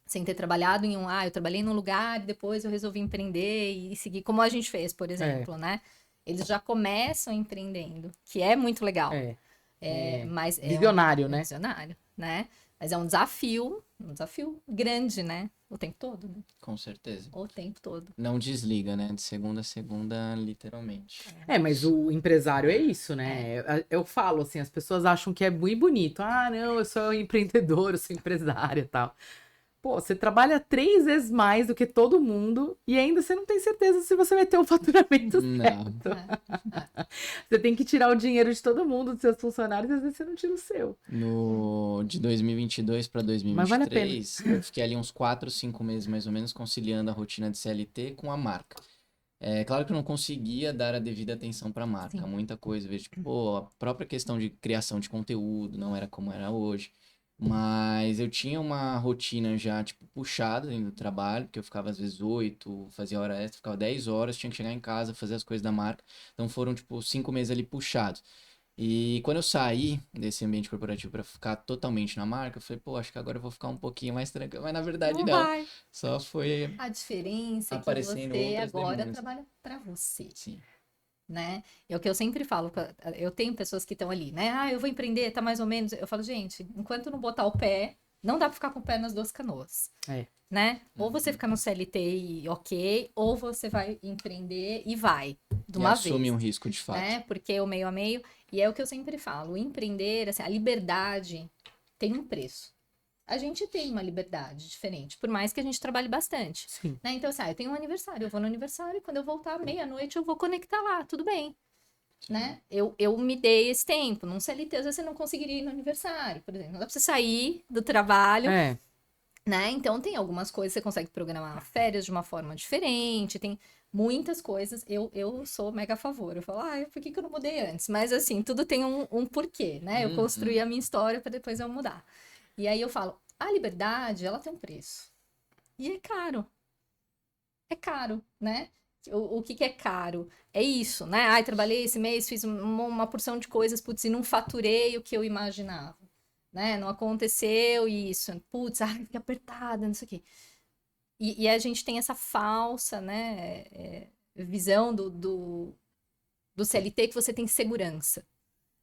sem ter trabalhado eu trabalhei num lugar e depois eu resolvi empreender e seguir, como a gente fez, por exemplo, né? Eles já começam empreendendo, que é muito legal. Mas Visionário, né? Visionário, né? Mas é um desafio grande, né? O tempo todo, né? Com certeza. O tempo todo. Não desliga, né? De segunda a segunda, literalmente. Mas o empresário é isso, né? Eu falo assim, as pessoas acham que é muito bonito. Ah, não, eu sou empreendedor, eu sou empresária e tal. Pô, você trabalha 3 vezes mais do que todo mundo e ainda você não tem certeza se você vai ter o faturamento Não. certo. Você tem que tirar o dinheiro de todo mundo, dos seus funcionários, e às vezes você não tira o seu. De 2022 para Mas vale a 2023, eu fiquei ali uns 4, 5 meses mais ou menos conciliando a rotina de CLT com a marca. É claro que eu não conseguia dar a devida atenção para a marca, Sim. muita coisa, vejo, tipo, pô, a própria questão de criação de conteúdo não era como era hoje, mas eu tinha uma rotina já, tipo, puxada dentro do trabalho, porque eu ficava às vezes 8, fazia hora extra, ficava 10 horas, tinha que chegar em casa, fazer as coisas da marca, então foram, tipo, 5 meses ali puxados. E quando eu saí desse ambiente corporativo para ficar totalmente na marca, eu falei, pô, acho que agora eu vou ficar um pouquinho mais tranquilo. Mas na verdade não. vai. Só foi A diferença é que aparecendo você outras agora demandas. trabalha para você, Sim. né? É o que eu sempre falo, eu tenho pessoas que estão ali, né? Eu vou empreender, tá mais ou menos. Eu falo, gente, enquanto não botar o pé, não dá para ficar com o pé nas duas canoas. Né? Ou você fica no CLT e ok, ou você vai empreender e vai, de uma vez. Assume um risco de fato. Né? Porque o meio a meio, e é o que eu sempre falo, o empreender, assim, a liberdade tem um preço. A gente tem uma liberdade diferente, por mais que a gente trabalhe bastante. Sim. Né? Então, assim, eu tenho um aniversário, eu vou no aniversário e quando eu voltar meia-noite eu vou conectar lá, tudo bem. Né? Eu me dei esse tempo. Num CLT, às vezes você não conseguiria ir no aniversário, por exemplo. Não dá pra você sair do trabalho. Né? Então, tem algumas coisas, você consegue programar férias de uma forma diferente, tem muitas coisas. Eu sou mega a favor. Eu falo, por que eu não mudei antes? Mas, assim, tudo tem um porquê, né? Eu construí a minha história para depois eu mudar. E aí eu falo, a liberdade, ela tem um preço. E é caro. É caro, né? O que é caro? É isso, né? Trabalhei esse mês, fiz uma porção de coisas, putz, e não faturei o que eu imaginava. Né? Não aconteceu isso. Putz, fiquei apertada, não sei o quê. E a gente tem essa falsa, né, visão do CLT que você tem segurança.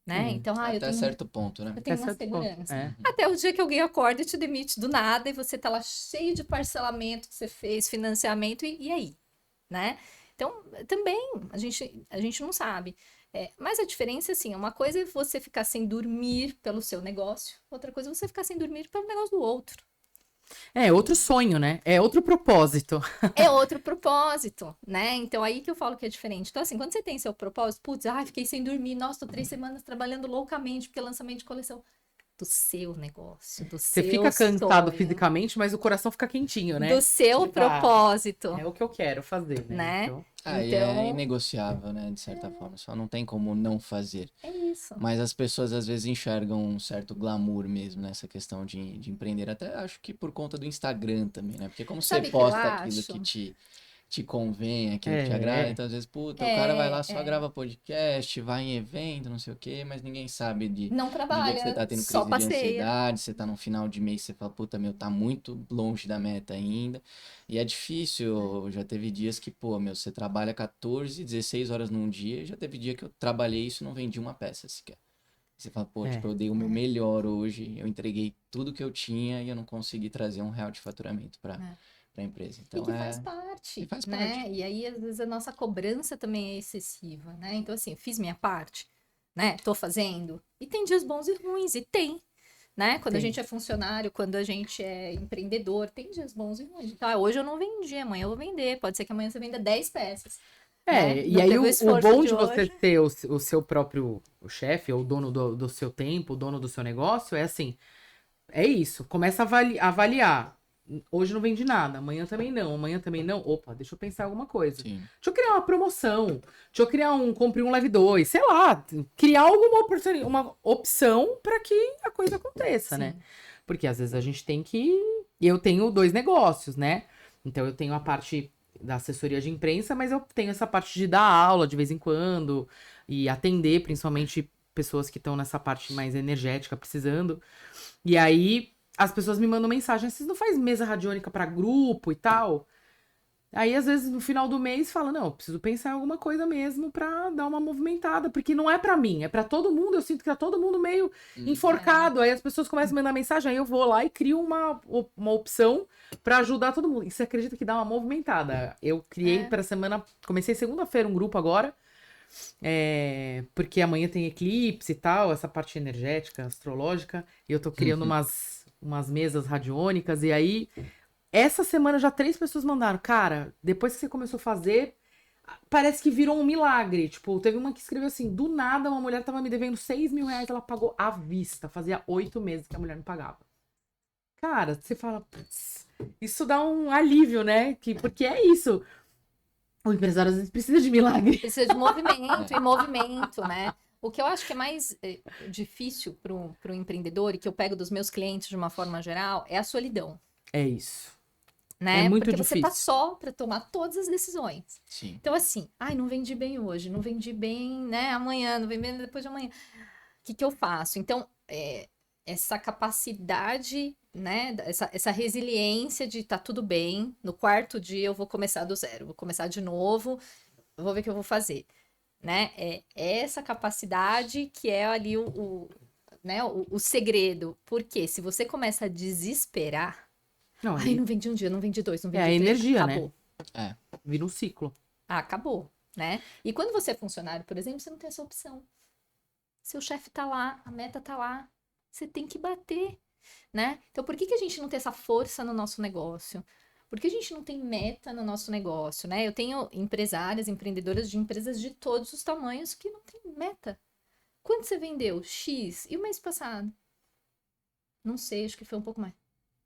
Né? Então, Até eu tenho certo ponto, né? Eu tenho uma segurança. É. Até o dia que alguém acorda e te demite do nada e você tá lá cheio de parcelamento que você fez, financiamento, e aí? Né? Então, também, a gente não sabe. Mas a diferença, assim, uma coisa é você ficar sem dormir pelo seu negócio, outra coisa é você ficar sem dormir pelo negócio do outro. É outro sonho, né? É outro propósito. É outro propósito, né? Então, aí que eu falo que é diferente. Então, assim, quando você tem seu propósito, putz, fiquei sem dormir, nossa, tô 3 semanas trabalhando loucamente porque é lançamento de coleção. Do seu negócio, do seu Você fica cansado sonho, fisicamente, mas o coração fica quentinho, né? do seu propósito. É o que eu quero fazer, né? Então... E é inegociável, né? De certa forma. Só não tem como não fazer. É isso. Mas as pessoas às vezes enxergam um certo glamour mesmo nessa questão de empreender. Até acho que por conta do Instagram também, né? Porque como você posta aquilo que te convém, aquilo que te agrada, então às vezes, puta, o cara vai lá, só grava podcast, vai em evento, não sei o quê, mas ninguém sabe não trabalha, de ver que você tá tendo só crise passeia. de ansiedade, você tá no final de mês, você fala, puta, tá muito longe da meta ainda. E é difícil, já teve dias que, você trabalha 14, 16 horas num dia, já teve dia que eu trabalhei isso e não vendi uma peça sequer. Você fala, tipo, eu dei o meu melhor hoje, eu entreguei tudo que eu tinha e eu não consegui trazer R$1 de faturamento para a empresa. E Então, que faz parte, E faz né? parte. E aí, às vezes, a nossa cobrança também é excessiva, né? Então, assim, eu fiz minha parte, né? Tô fazendo. E tem dias bons e ruins, e tem, né? Quando a Tem. gente é funcionário, quando a gente é empreendedor, tem dias bons e ruins. Então, hoje eu não vendi, amanhã eu vou vender. Pode ser que amanhã você venda 10 peças, né? E Não aí teve o esforço bom de de você hoje. ser o seu próprio chefe, ou dono do seu tempo, o dono do seu negócio, é assim, é isso, começa a avaliar. Hoje não vendi nada, amanhã também não. Opa, deixa eu pensar em alguma coisa. Sim. Deixa eu criar uma promoção, deixa eu criar compre um, leve dois, sei lá, criar alguma uma opção para que a coisa aconteça, né? Sim. Porque às vezes a gente tem que. Eu tenho 2 negócios, né? Então eu tenho a parte da assessoria de imprensa, mas eu tenho essa parte de dar aula de vez em quando e atender principalmente pessoas que estão nessa parte mais energética precisando. E aí as pessoas me mandam mensagem: vocês não faz mesa radiônica para grupo e tal? Aí, às vezes, no final do mês, fala, não, eu preciso pensar em alguma coisa mesmo pra dar uma movimentada, porque não é pra mim, é pra todo mundo, eu sinto que tá todo mundo meio enforcado, aí as pessoas começam a mandar mensagem, aí eu vou lá e crio uma opção pra ajudar todo mundo. E você acredita que dá uma movimentada? Eu criei pra semana, comecei segunda-feira um grupo agora, porque amanhã tem eclipse e tal, essa parte energética, astrológica, e eu tô criando umas mesas radiônicas, e aí... Essa semana já 3 pessoas mandaram. Cara, depois que você começou a fazer, parece que virou um milagre. Tipo, teve uma que escreveu assim: do nada, uma mulher tava me devendo 6 mil reais, ela pagou à vista. Fazia 8 meses que a mulher não pagava. Cara, você fala, putz, isso dá um alívio, né? Porque é isso. O empresário às vezes precisa de milagre. Precisa de movimento e movimento, né? O que eu acho que é mais difícil para o empreendedor, e que eu pego dos meus clientes de uma forma geral, é a solidão. É isso. Né? É muito Porque você tá difícil. só para tomar todas as decisões. Sim. Então, assim, ai, não vendi bem hoje, não vendi bem, né, amanhã, não vendi bem depois de amanhã. O que eu faço? Então, essa capacidade, né, essa resiliência de tá tudo bem, no quarto dia eu vou começar do zero, vou começar de novo, vou ver o que eu vou fazer, né? É essa capacidade que é ali né, o segredo. Porque se você começa a desesperar, Não, ai, não vendi um dia, não vendi 2, não é vendi a 3, energia, acabou. né? Vira um ciclo. Ah, acabou, né? E quando você é funcionário, por exemplo, você não tem essa opção. Seu chefe tá lá, a meta tá lá, você tem que bater, né? Então, por que a gente não tem essa força no nosso negócio? Por que a gente não tem meta no nosso negócio, né? Eu tenho empresárias, empreendedoras de empresas de todos os tamanhos que não tem meta. Quanto você vendeu? X. E o mês passado? Não sei, acho que foi um pouco mais.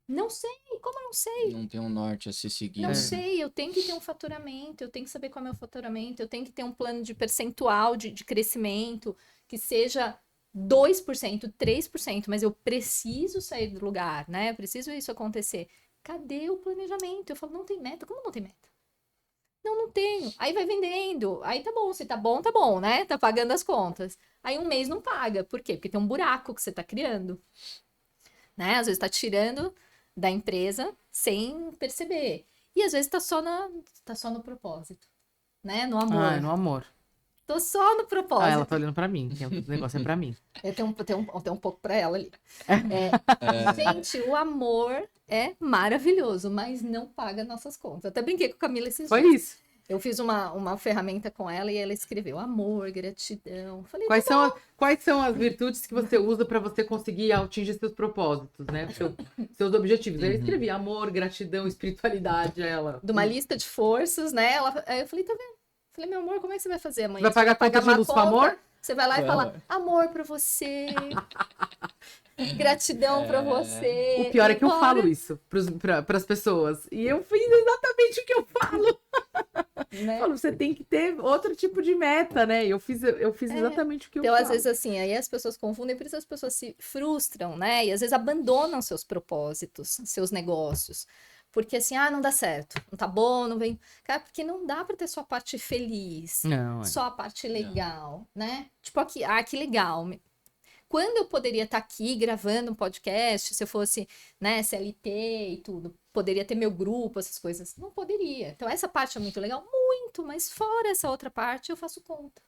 Não sei, como eu não sei? Não tem um norte a se seguir. Não né? sei, eu tenho que ter um faturamento, eu tenho que saber qual é o meu faturamento, eu tenho que ter um plano de percentual de crescimento que seja 2%, 3%, mas eu preciso sair do lugar, né? Eu preciso isso acontecer. Cadê o planejamento? Eu falo, não tem meta? Como não tem meta? Não tenho. Aí vai vendendo. Aí tá bom, se tá bom, né? Tá pagando as contas. Aí um mês não paga. Por quê? Porque tem um buraco que você tá criando. Né? Às vezes tá tirando da empresa sem perceber. E às vezes tá só no propósito, né? No amor. Ah, no amor. Tô só no propósito. Ah, ela tá olhando pra mim. O negócio é pra mim. Eu tenho um pouco pra ela ali. Gente, o amor é maravilhoso, mas não paga nossas contas. Até brinquei com a Camila esses Foi dias. isso. Eu fiz uma ferramenta com ela e ela escreveu amor, gratidão. Falei, Quais são as virtudes que você usa pra você conseguir atingir seus propósitos, né? Seus objetivos. Aí eu escrevi amor, gratidão, espiritualidade, ela. de uma lista de forças, né? Aí eu falei, tá vendo? Falei, meu amor, como é que você vai fazer amanhã? Vai pagar conta de uma luz com conta? amor? Você vai lá e fala, amor pra você, gratidão pra você. O pior é que eu Embora. falo isso pras pessoas. E eu fiz exatamente o que eu falo. Né? Eu falo, você tem que ter outro tipo de meta, né? Eu fiz exatamente o que eu Então, falo. às vezes, assim, aí as pessoas confundem, por isso as pessoas se frustram, né? E às vezes abandonam seus propósitos, seus negócios. Porque assim, não dá certo, não tá bom, não vem. Cara, porque não dá pra ter só a parte feliz, Não, só a parte legal, né? Tipo aqui, que legal. Quando eu poderia estar aqui gravando um podcast, se eu fosse, né, CLT e tudo, poderia ter meu grupo, essas coisas. Não poderia. Então, essa parte é muito legal, muito, mas fora essa outra parte, eu faço conta.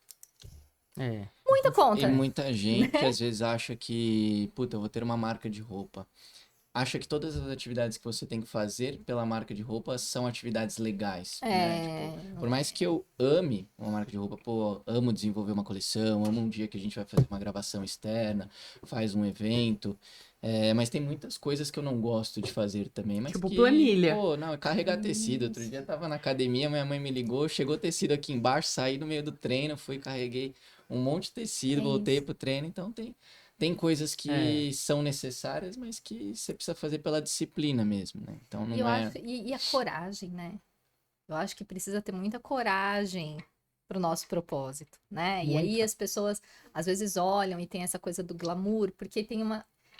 Muita conta. Tem muita gente que às vezes acha que, puta, eu vou ter uma marca de roupa. acha que todas as atividades que você tem que fazer pela marca de roupa são atividades legais, né? Tipo, por mais que eu ame uma marca de roupa, pô, amo desenvolver uma coleção, amo um dia que a gente vai fazer uma gravação externa, faz um evento, mas tem muitas coisas que eu não gosto de fazer também, mas Tipo que, planilha. pô, não, é carregar tecido. Outro dia eu tava na academia, minha mãe me ligou, chegou tecido aqui embaixo, saí no meio do treino, fui, carreguei um monte de tecido, É voltei isso. pro treino, então tem coisas que são necessárias, mas que você precisa fazer pela disciplina mesmo, né? Então E eu não é. acho, e a coragem, né? Eu acho que precisa ter muita coragem pro nosso propósito, né? E aí Muita. as pessoas às vezes olham e tem essa coisa do glamour, porque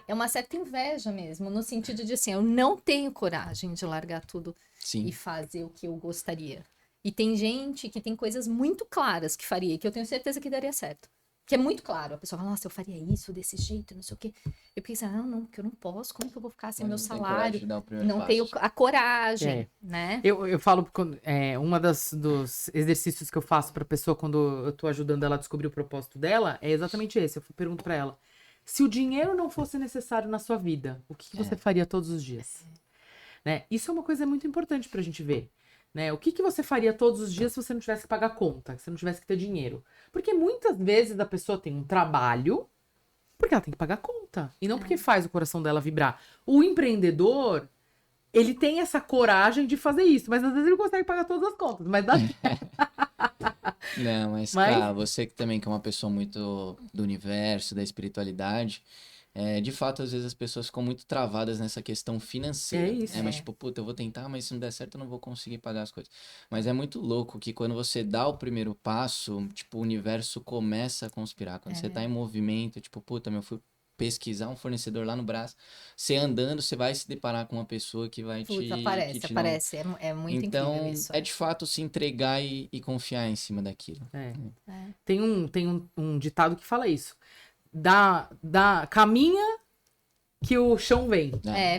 é uma certa inveja mesmo, no sentido de assim, eu não tenho coragem de largar tudo Sim. e fazer o que eu gostaria. E tem gente que tem coisas muito claras que faria, que eu tenho certeza que daria certo. Que é muito claro. A pessoa fala, nossa, eu faria isso desse jeito, não sei o quê. Eu pensei, não, porque eu não posso. Como que eu vou ficar sem Mas meu não tem coragem salário? de dar o primeiro Não passo. tenho a coragem, É. né? Eu falo, uma dos exercícios que eu faço pra pessoa quando eu tô ajudando ela a descobrir o propósito dela é exatamente esse. Eu pergunto pra ela, se o dinheiro não fosse necessário na sua vida, o que você faria todos os dias? Né? Isso é uma coisa muito importante pra gente ver. Né? O que você faria todos os dias se você não tivesse que pagar conta, se você não tivesse que ter dinheiro? Porque muitas vezes a pessoa tem um trabalho porque ela tem que pagar conta. E não porque faz o coração dela vibrar. O empreendedor, ele tem essa coragem de fazer isso, mas às vezes ele consegue pagar todas as contas. Mas dá Não, mas, cara, você que também que é uma pessoa muito do universo, da espiritualidade, de fato, às vezes as pessoas ficam muito travadas nessa questão financeira. É isso. Mas, tipo, puta, eu vou tentar, mas se não der certo, eu não vou conseguir pagar as coisas. Mas é muito louco que quando você dá o primeiro passo, tipo, o universo começa a conspirar. Quando você tá em movimento, tipo, puta, meu, fui pesquisar um fornecedor lá no Brás. Você andando, você vai se deparar com uma pessoa que vai Putz, que aparece, te dar um... aparece. É muito incrível Então, isso. é de fato se entregar e confiar em cima daquilo. É. É. Tem um ditado que fala isso. Caminha que o chão vem.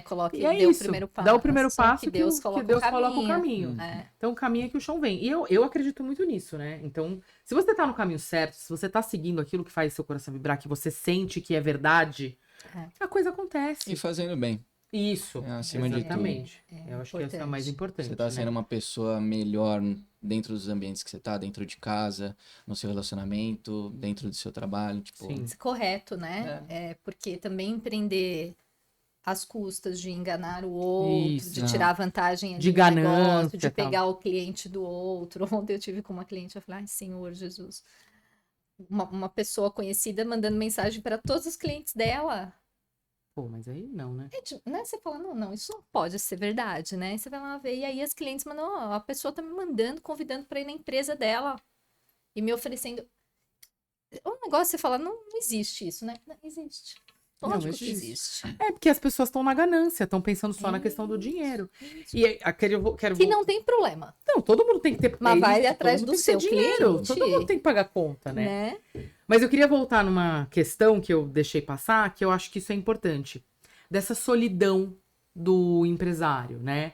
Coloque, E é dê o isso. primeiro passo. Dá o primeiro passo que Deus coloca o coloca o caminho. caminho. Então caminha que o chão vem. E eu acredito muito nisso, né? Então, se você tá no caminho certo, se você tá seguindo aquilo que faz seu coração vibrar, que você sente que é verdade, a coisa acontece. E fazendo bem. Isso. Acima de tudo. Exatamente. Eu acho que essa é a mais importante. Você tá sendo né? uma pessoa melhor dentro dos ambientes que você tá, dentro de casa, no seu relacionamento, dentro do seu trabalho, tipo... Sim. Correto, né? Porque também empreender às custas de enganar o outro, Isso. de tirar vantagem De do ganância, negócio, de tal. pegar o cliente do outro. Ontem eu tive com uma cliente, eu falei, ai, Senhor Jesus. Uma pessoa conhecida mandando mensagem para todos os clientes dela. Pô, mas aí não, né? Né? Você fala, não, isso não pode ser verdade, né? Você vai lá ver, e aí as clientes mandam, a pessoa tá me mandando, convidando para ir na empresa dela e me oferecendo. O negócio você fala, não existe isso, né? Não existe. Lógico que existe. É porque as pessoas estão na ganância, estão pensando só na questão do dinheiro. E quero Que não tem problema. Não, todo mundo tem que ter Mas vai isso, atrás todo mundo do tem que ter seu dinheiro, cliente. todo mundo tem que pagar conta, né? Né? Mas eu queria voltar numa questão que eu deixei passar, que eu acho que isso é importante. Dessa solidão do empresário, né?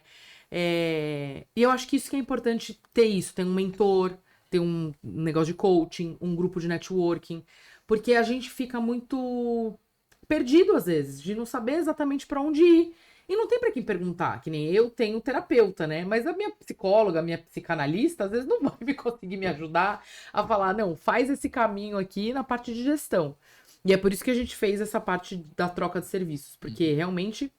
E eu acho que isso que é importante ter isso, ter um mentor, ter um negócio de coaching, um grupo de networking, porque a gente fica muito perdido às vezes, de não saber exatamente para onde ir. E não tem para quem perguntar, que nem eu tenho terapeuta, né? Mas a minha psicóloga, a minha psicanalista, às vezes não vai conseguir me ajudar a falar, não, faz esse caminho aqui na parte de gestão. E é por isso que a gente fez essa parte da troca de serviços, porque realmente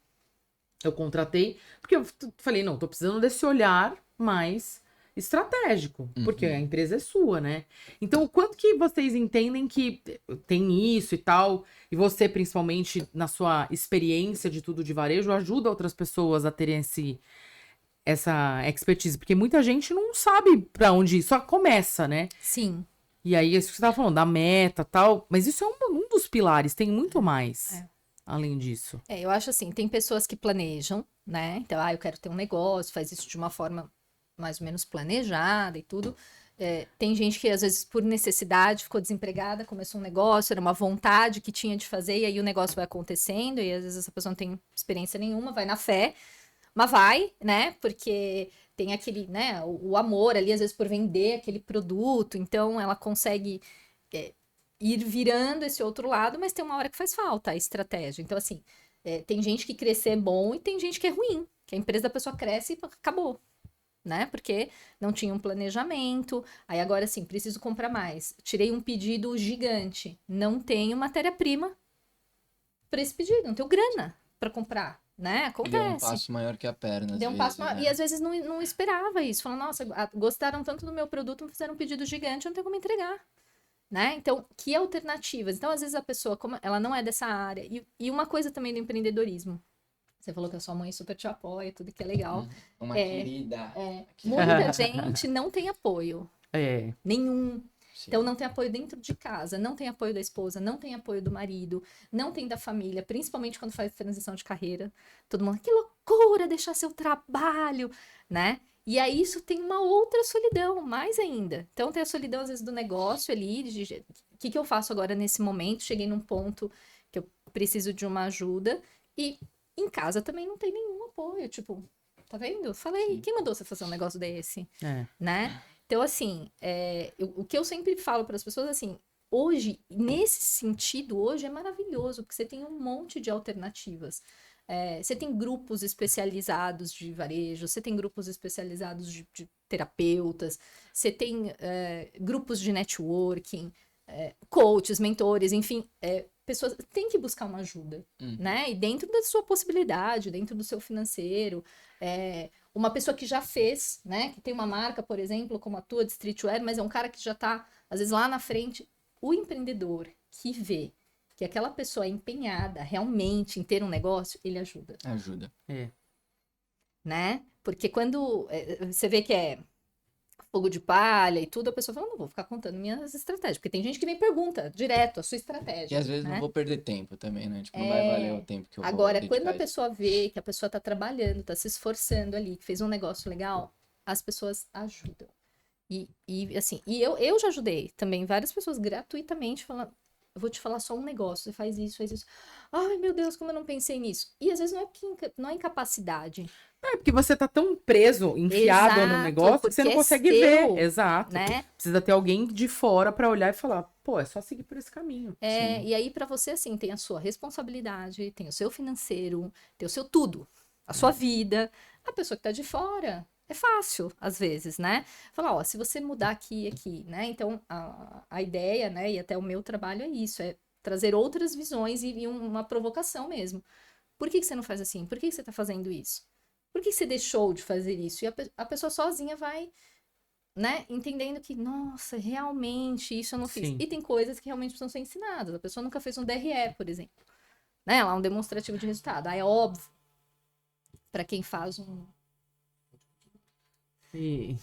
eu contratei, porque eu falei, não, tô precisando desse olhar mais estratégico, porque a empresa é sua, né? Então, o quanto que vocês entendem que tem isso e tal, e você, principalmente, na sua experiência de tudo de varejo, ajuda outras pessoas a terem essa expertise? Porque muita gente não sabe pra onde ir, só começa, né? Sim. E aí, isso que você tava falando, da meta e tal, mas isso é um dos pilares, tem muito mais além disso. Eu acho assim, tem pessoas que planejam, né? Então, eu quero ter um negócio, faz isso de uma forma mais ou menos planejada e tudo. Tem gente que, às vezes, por necessidade, ficou desempregada, começou um negócio, era uma vontade que tinha de fazer, e aí o negócio vai acontecendo, e às vezes essa pessoa não tem experiência nenhuma, vai na fé, mas vai, né? Porque tem aquele, né, o amor ali, às vezes, por vender aquele produto, então ela consegue ir virando esse outro lado, mas tem uma hora que faz falta a estratégia. Então, assim, Tem gente que crescer é bom e tem gente que é ruim, que a empresa da pessoa cresce e acabou, né? Porque não tinha um planejamento, aí agora sim, preciso comprar mais. Tirei um pedido gigante, não tenho matéria-prima para esse pedido, não tenho grana para comprar, né? Deu um Acontece. passo maior que a perna, às Deu um vezes, passo maior. né? E às vezes não esperava isso. Falando, nossa, gostaram tanto do meu produto, me fizeram um pedido gigante, eu não tenho como entregar. Né? Então, que alternativas? Então, às vezes a pessoa, como ela não é dessa área, e uma coisa também do empreendedorismo. Você falou que a sua mãe super te apoia, tudo que é legal. Uma É, querida. Muita gente não tem apoio. É. Nenhum. Sim. Então, não tem apoio dentro de casa, não tem apoio da esposa, não tem apoio do marido, não tem da família, principalmente quando faz transição de carreira. Todo mundo, que loucura deixar seu trabalho, né? E aí isso tem uma outra solidão, mais ainda. Então, tem a solidão, às vezes, do negócio ali, o que eu faço agora nesse momento? Cheguei num ponto que eu preciso de uma ajuda, e em casa também não tem nenhum apoio. Tipo, tá vendo? Falei, Sim. quem mandou você fazer um negócio desse? É. Né? Então, assim, o que eu sempre falo para as pessoas, assim, hoje, nesse sentido, hoje é maravilhoso, porque você tem um monte de alternativas. Você tem grupos especializados de varejo, você tem grupos especializados de terapeutas, você tem grupos de networking, coaches, mentores, enfim, pessoas têm que buscar uma ajuda, né? E dentro da sua possibilidade, dentro do seu financeiro, uma pessoa que já fez, né? Que tem uma marca, por exemplo, como a tua de streetwear, mas é um cara que já tá, às vezes, lá na frente. O empreendedor que vê que aquela pessoa é empenhada realmente em ter um negócio, ele ajuda, Ajuda. É. né? Porque quando você vê que é fogo de palha e tudo, a pessoa fala, não vou ficar contando minhas estratégias. Porque tem gente que vem e pergunta direto a sua E estratégia, às vezes não né? vou perder tempo também, né? Tipo, não vai valer o tempo que eu vou Agora, quando dedicar a pessoa vê que a pessoa tá trabalhando, tá se esforçando ali, que fez um negócio legal, as pessoas ajudam. Assim, eu já ajudei também várias pessoas gratuitamente falando, eu vou te falar só um negócio, você faz isso, faz isso. Ai, meu Deus, como eu não pensei nisso. E às vezes não é incapacidade. É, porque você tá tão preso, enfiado no Exato, negócio, que você não porque é consegue ver. seu, Exato. né? Precisa ter alguém de fora pra olhar e falar, pô, é só seguir por esse caminho. Sim. E aí, pra você, assim, tem a sua responsabilidade, tem o seu financeiro, tem o seu tudo, a sua vida. A pessoa que tá de fora, é fácil, às vezes, né? Falar, ó, se você mudar aqui e aqui, né? Então, a ideia, né, e até o meu trabalho é isso, é trazer outras visões e uma provocação mesmo. Por que você não faz assim? Por que você tá fazendo isso? Por que você deixou de fazer isso? E a pessoa sozinha vai, né, entendendo que, nossa, realmente isso eu não fiz. Sim. E tem coisas que realmente precisam ser ensinadas. A pessoa nunca fez um DRE, por exemplo, né, lá um demonstrativo de resultado. Aí é óbvio, para quem faz um. E...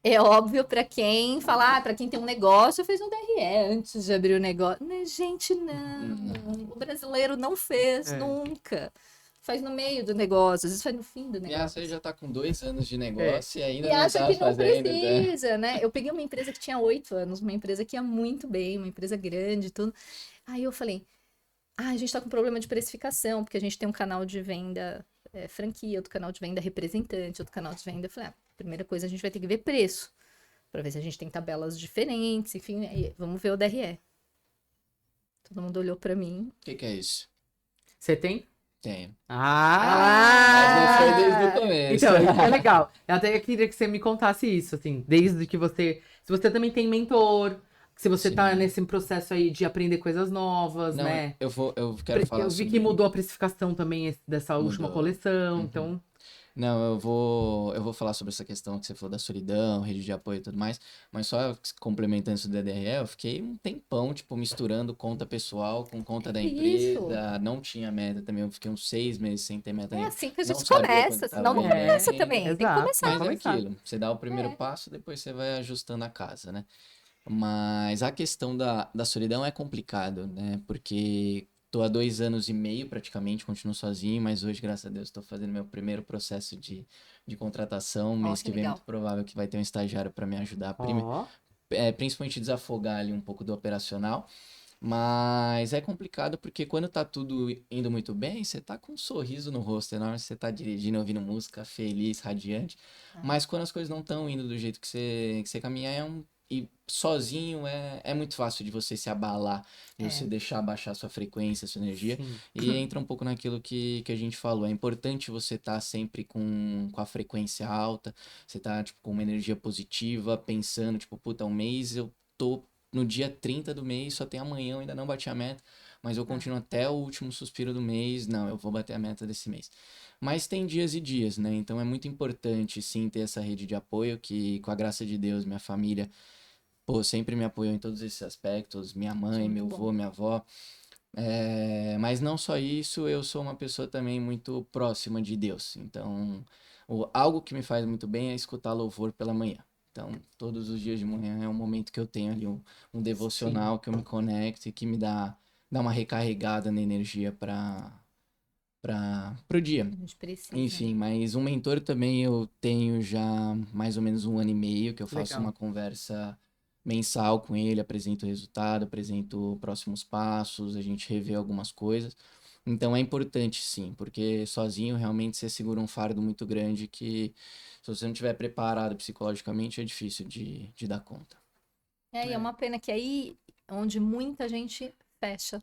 É óbvio para quem falar, para quem tem um negócio, fez um DRE antes de abrir o negócio. Mas, gente, não. O brasileiro não fez nunca. Faz no meio do negócio, às vezes faz no fim do E negócio. você já tá com 2 anos de negócio e ainda E não acha tá que não fazendo, né? precisa, né? Eu peguei uma empresa que tinha 8 anos, uma empresa que ia muito bem, uma empresa grande e tudo. Aí eu falei, a gente tá com problema de precificação, porque a gente tem um canal de venda franquia, outro canal de venda representante, outro canal de venda. Eu falei, primeira coisa a gente vai ter que ver preço, pra ver se a gente tem tabelas diferentes, enfim, aí, vamos ver o DRE. Todo mundo olhou pra mim. O que é isso? Você tem? Tenho. Mas não foi desde o começo. Então, isso é legal. Eu até queria que você me contasse isso, assim, desde que você. Se você também tem mentor, se você tá Sim. nesse processo aí de aprender coisas novas, Não, né? eu quero falar Eu vi sobre... que mudou a precificação também dessa última Mudou. coleção, Uhum. então. Não, eu vou falar sobre essa questão que você falou da solidão, rede de apoio e tudo mais, mas só complementando isso do DDRE, eu fiquei um tempão, tipo, misturando conta pessoal com conta da Isso. empresa, não tinha meta também, eu fiquei uns 6 meses sem ter meta É nenhuma, assim que a não gente sabia começa, quanto tava senão não começa vendendo, também. Tem que Exato. começar. mas é começar. aquilo, você dá o primeiro passo, depois você vai ajustando a casa, né? Mas a questão da solidão é complicado, né? Porque tô há 2 anos e meio praticamente, continuo sozinho, mas hoje, graças a Deus, estou fazendo meu primeiro processo de contratação. Mês que que vem é legal. muito provável que vai ter um estagiário para me ajudar, Ó. principalmente desafogar ali um pouco do operacional. Mas é complicado porque quando tá tudo indo muito bem, você tá com um sorriso no rosto enorme, você tá dirigindo, ouvindo música, feliz, radiante. Mas quando as coisas não estão indo do jeito que você caminha, E sozinho é muito fácil de você se abalar, de É. você deixar baixar sua frequência, sua energia. Sim. E entra um pouco naquilo que a gente falou. É importante você estar sempre com a frequência alta, você tá, tipo, com uma energia positiva, pensando, tipo, puta, um mês eu tô no dia 30 do mês, só tem amanhã, eu ainda não bati a meta, mas eu continuo até o último suspiro do mês. Não, eu vou bater a meta desse mês. Mas tem dias e dias, né? Então é muito importante, sim, ter essa rede de apoio que, com a graça de Deus, minha família, pô, sempre me apoiou em todos esses aspectos. Minha Isso é mãe, muito meu bom. avô, minha avó. Mas não só isso, eu sou uma pessoa também muito próxima de Deus. Então, algo que me faz muito bem é escutar louvor pela manhã. Então, todos os dias de manhã é um momento que eu tenho ali um devocional que eu me conecto e que me dá uma recarregada na energia pro dia. A gente precisa. Enfim, mas um mentor também eu tenho já mais ou menos 1 ano e meio que eu faço Legal. uma conversa mensal com ele, apresento o resultado, apresento próximos passos, a gente revê algumas coisas. Então é importante sim, porque sozinho realmente você segura um fardo muito grande que se você não estiver preparado psicologicamente é difícil de dar conta. E é uma pena que aí, onde muita gente fecha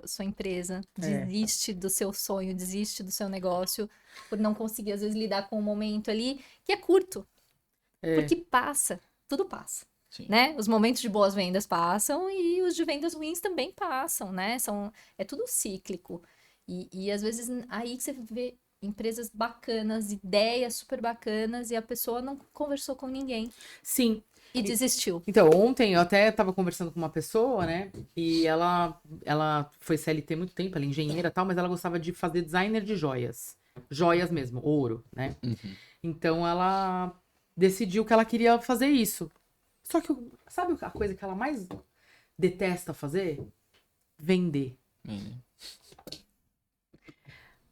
sua empresa, É. desiste do seu sonho, desiste do seu negócio, por não conseguir, às vezes, lidar com o momento ali, que é curto, É. porque passa, tudo passa. Sim. Né? Os momentos de boas vendas passam e os de vendas ruins também passam, né? É tudo cíclico. E às vezes aí que você vê empresas bacanas, ideias super bacanas, e a pessoa não conversou com ninguém Sim. e desistiu. Então, ontem eu até tava conversando com uma pessoa, né? E ela foi CLT muito tempo, ela é engenheira e tal, mas ela gostava de fazer designer de joias. Joias mesmo, ouro, né? Uhum. Então ela decidiu que ela queria fazer isso. Só que, sabe a coisa que ela mais detesta fazer? Vender. Né?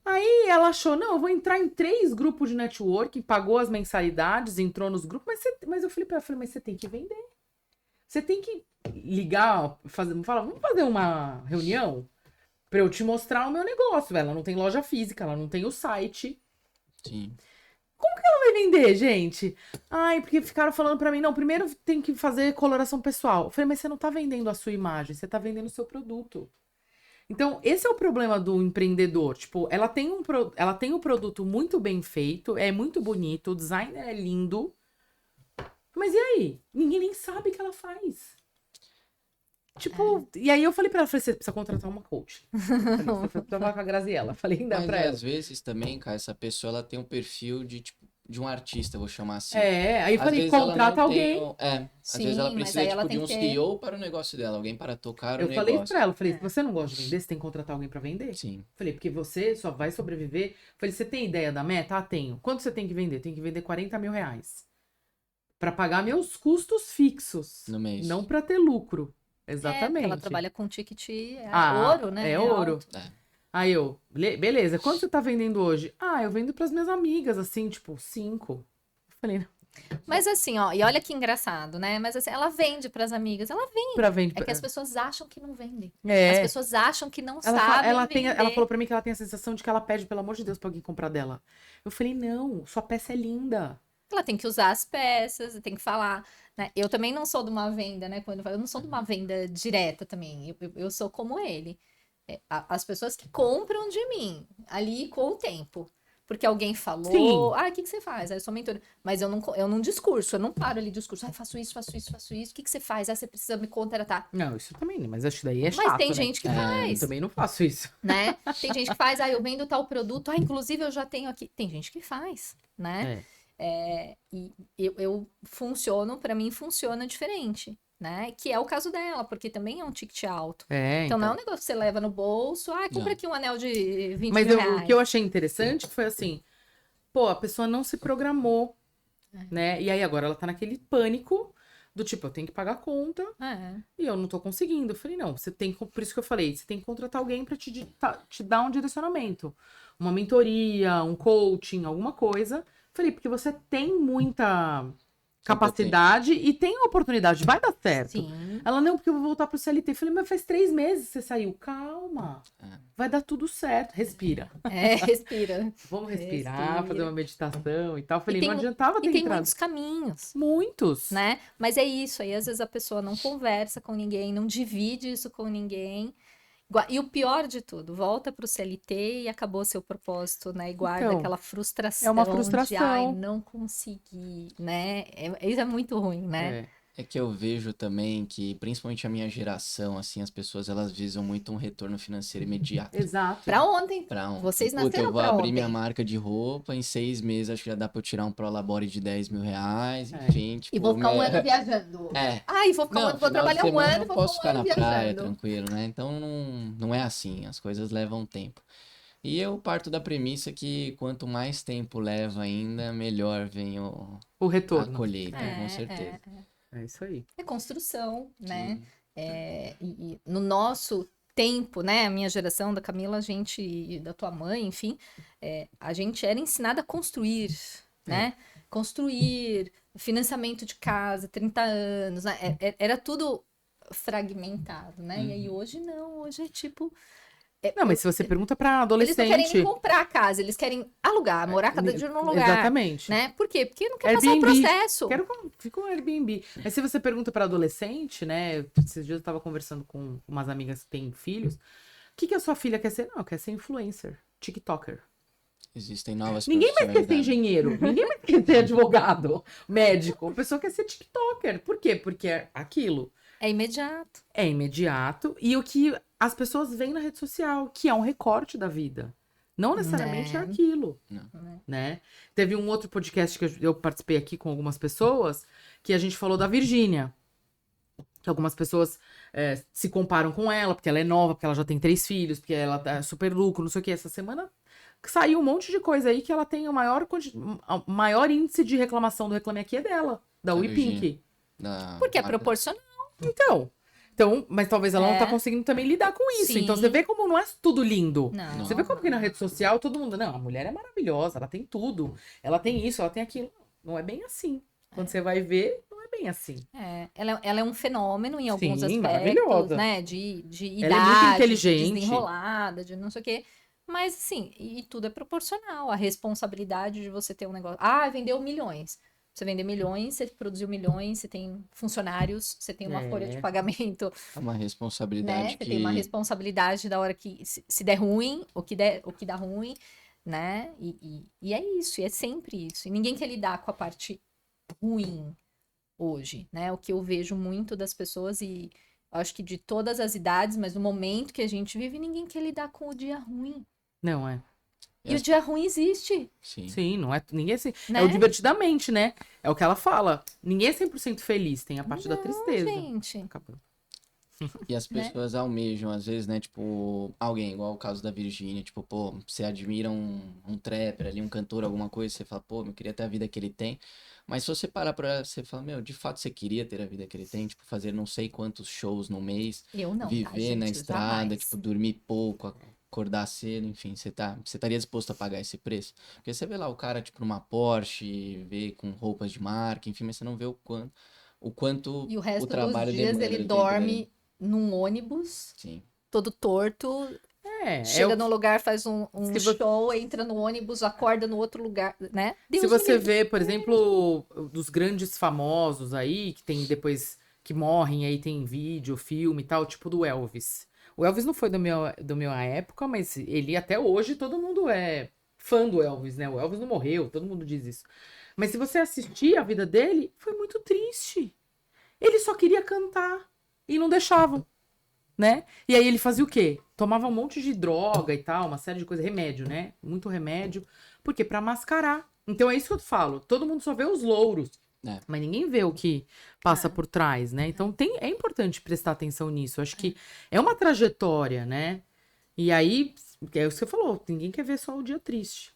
Aí ela achou, não, eu vou entrar em 3 grupos de networking, pagou as mensalidades, entrou nos grupos, mas eu falei pra ela, mas você tem que vender. Você tem que ligar, falar, vamos fazer uma reunião pra eu te mostrar o meu negócio. Ela não tem loja física, ela não tem o site. Sim. Vai vender, gente? Ai, porque ficaram falando pra mim, não, primeiro tem que fazer coloração pessoal. Eu falei, mas você não tá vendendo a sua imagem, você tá vendendo o seu produto. Então, esse é o problema do empreendedor. Tipo, ela tem um produto muito bem feito, é muito bonito, o design é lindo. Mas e aí? Ninguém nem sabe o que ela faz. Tipo, e aí eu falei pra ela, falei, você precisa contratar uma coach. Falei, você precisa falar com a Graziella. Falei ainda Mas pra ela. às vezes também, cara, essa pessoa ela tem um perfil de um artista, vou chamar assim. Aí eu Às falei, vezes ela contrata não alguém. tem, às Sim, vezes ela mas precisa aí ela tipo de tem um que ter- CEO para o negócio dela, alguém para tocar o Eu falei isso negócio. pra ela, falei, se você não gosta de vender, você tem que contratar alguém pra vender. Sim, Falei, porque você só vai sobreviver. Falei, você tem ideia da meta? Ah, tenho. Quanto você tem que vender? Tem que vender 40 mil reais. Pra pagar meus custos fixos. no mês. Não pra ter lucro. porque Exatamente. ela trabalha com ticket Ah, ouro, né? É ouro. Alto. É. Aí eu, beleza, quanto você tá vendendo hoje? Ah, eu vendo pras minhas amigas, assim, tipo, 5. Eu falei, Mas assim, ó, e olha que engraçado, né? Mas assim, ela vende pras amigas, ela vende. pra vender. É que as pessoas acham que não vendem. É. As pessoas acham que não Ela, sabem ela, vender. ela falou pra mim que ela tem a sensação de que ela pede, pelo amor de Deus, pra alguém comprar dela. Eu falei, não, sua peça é linda. Ela tem que usar as peças, tem que falar, né? Eu também não sou de uma venda, né? Quando eu falo, eu não sou de uma venda direta também. Eu sou como ele. As pessoas que compram de mim ali com o tempo. Porque alguém falou, Sim. o que você faz? Eu sou mentora. Mas eu não discurso, eu não paro ali discurso. Faço isso, faço isso, faço isso. O que você faz? Você precisa me contratar. Não, isso também, mas acho que daí é Mas chato, tem né? gente que Eu faz, também não faço isso. né? Tem gente que faz, eu vendo tal produto, inclusive eu já tenho aqui. Tem gente que faz, né? E eu funciono, pra mim funciona diferente, né? Que é o caso dela, porque também é um ticket alto. Então não é um negócio que você leva no bolso, compra Não. aqui um anel de 20 Mas mil o reais. que eu achei interessante foi assim, pô, a pessoa não se programou, né? E aí agora ela tá naquele pânico do tipo, eu tenho que pagar a conta e eu não tô conseguindo. Eu falei, não, você tem, por isso que eu falei, você tem que contratar alguém pra te dar um direcionamento. Uma mentoria, um coaching, alguma coisa. Falei, porque você tem muita capacidade e tem oportunidade, vai dar certo. Sim. Ela, não, porque eu vou voltar pro CLT. Eu falei, mas faz 3 meses que você saiu. Calma, vai dar tudo certo. Respira. Respira. Vamos respirar, Respira. fazer uma meditação e tal. Eu falei, E tem não adiantava ter E tem entrado. muitos caminhos, Muitos. né? Mas é isso, aí às vezes a pessoa não conversa com ninguém, não divide isso com ninguém. E o pior de tudo, volta pro CLT e acabou seu propósito, né? E guarda Então, aquela frustração. é uma De, frustração. ai, não consegui, né? Isso é muito ruim, né? É. É que eu vejo também que, principalmente a minha geração, assim, as pessoas elas visam muito um retorno financeiro imediato. Exato. Pra ontem. Pra um, Vocês puta, nasceram eu vou pra abrir ontem. minha marca de roupa, em 6 meses acho que já dá pra eu tirar um Prolabore de 10 mil reais, É. enfim, tipo... E vou ficar um minha- ano viajando. É. Ai, vou ficar Não, vou final de trabalhar um semana ano eu e vou posso ficar ficar um na ano praia viajando. tranquilo, né? Então não é assim, as coisas levam tempo. E eu parto da premissa que quanto mais tempo leva ainda, melhor vem O a retorno. colheita, com certeza. É isso aí. É construção, né? Sim. E no nosso tempo, né? A minha geração, da Camila, a gente, e da tua mãe, enfim, a gente era ensinada a construir, né? Construir, financiamento de casa, 30 anos, né? Era tudo fragmentado, né? E aí hoje não, hoje é tipo. Não, mas se você pergunta pra Eles não querem nem adolescente. comprar a casa, eles querem alugar, morar cada dia num lugar. Exatamente. Né? Por quê? Porque não quer passar o Airbnb. processo. Fica um Airbnb. Mas se você pergunta pra adolescente, né? Esses dias eu tava conversando com umas amigas que têm filhos. O que a sua filha quer ser? Não, quer ser influencer, TikToker. Existem novas Ninguém mais quer ser profissionalidades. engenheiro, ninguém mais quer ser advogado, médico. A pessoa quer ser TikToker. Por quê? Porque é aquilo. É imediato. É imediato e o que as pessoas veem na rede social, que é um recorte da vida. Não necessariamente é aquilo, Não. né? Teve um outro podcast que eu participei aqui com algumas pessoas, que a gente falou da Virgínia. Que algumas pessoas se comparam com ela, porque ela é nova, porque ela já tem 3 filhos, porque ela tá super lucro, não sei o que. Essa semana saiu um monte de coisa aí que ela tem o maior índice de reclamação do Reclame Aqui é dela, da Da WePink. Porque é marca- proporcional. Então, mas talvez ela não tá conseguindo também lidar com isso. Sim. Então você vê como não é tudo lindo. Não. Você vê como que na rede social todo mundo, não, a mulher é maravilhosa, ela tem tudo, ela tem isso, ela tem aquilo. Não é bem assim. Quando você vai ver, não é bem assim. Ela é um fenômeno em alguns Sim, aspectos, maravilhosa. né? De Ela é muito idade, inteligente. desenrolada, de não sei o quê. Mas, assim, e tudo é proporcional. A responsabilidade de você ter um negócio. Ah, vendeu milhões. Você vender milhões, você produziu milhões, você tem funcionários, você tem uma folha de pagamento, É uma né? responsabilidade Você que... tem uma responsabilidade da hora que se der ruim, o que dá ruim, né? E é isso, e é sempre isso. E ninguém quer lidar com a parte ruim hoje, né? O que eu vejo muito das pessoas, e acho que de todas as idades, mas no momento que a gente vive, ninguém quer lidar com o dia ruim. Não é. E o dia ruim existe, Sim. Sim, não é. Ninguém é assim. né? É o divertidamente, né? É o que ela fala. Ninguém é 100% feliz, tem a parte da Não, tristeza. gente. Acabou. E as pessoas almejam, às vezes, né, tipo, alguém, igual o caso da Virgínia, tipo, pô, você admira um trapper ali, um cantor, alguma coisa, você fala, pô, eu queria ter a vida que ele tem. Mas se você parar pra você falar, meu, de fato você queria ter a vida que ele tem, tipo, fazer não sei quantos shows no mês, Eu não, tá, viver na gente? estrada, Jamais. tipo, dormir pouco, acordar cedo, enfim, você estaria disposto a pagar esse preço? Porque você vê lá o cara, tipo, numa Porsche, vê com roupas de marca, enfim, mas você não vê o quanto E o resto o trabalho dos dias demanda ele do tempo dele. dorme num ônibus, Sim. todo torto, É chega o- num lugar, faz um Se você- show, entra no ônibus, acorda no outro lugar, né? Deus Se me você livre. vê, por exemplo, dos grandes famosos aí, que tem depois que morrem, aí tem vídeo, filme e tal, tipo do Elvis. O Elvis não foi do meu época, mas ele até hoje todo mundo é fã do Elvis, né? O Elvis não morreu, todo mundo diz isso. Mas se você assistir a vida dele, foi muito triste. Ele só queria cantar e não deixavam, né? E aí ele fazia o quê? Tomava um monte de droga e tal, uma série de coisas, remédio, né? Muito remédio. Por quê? Pra mascarar. Então é isso que eu falo. Todo mundo só vê os louros, É. mas ninguém vê o que passa por trás, né? Então é importante prestar atenção nisso. Eu acho que é uma trajetória, né? E aí, é o que você falou, ninguém quer ver só o dia triste.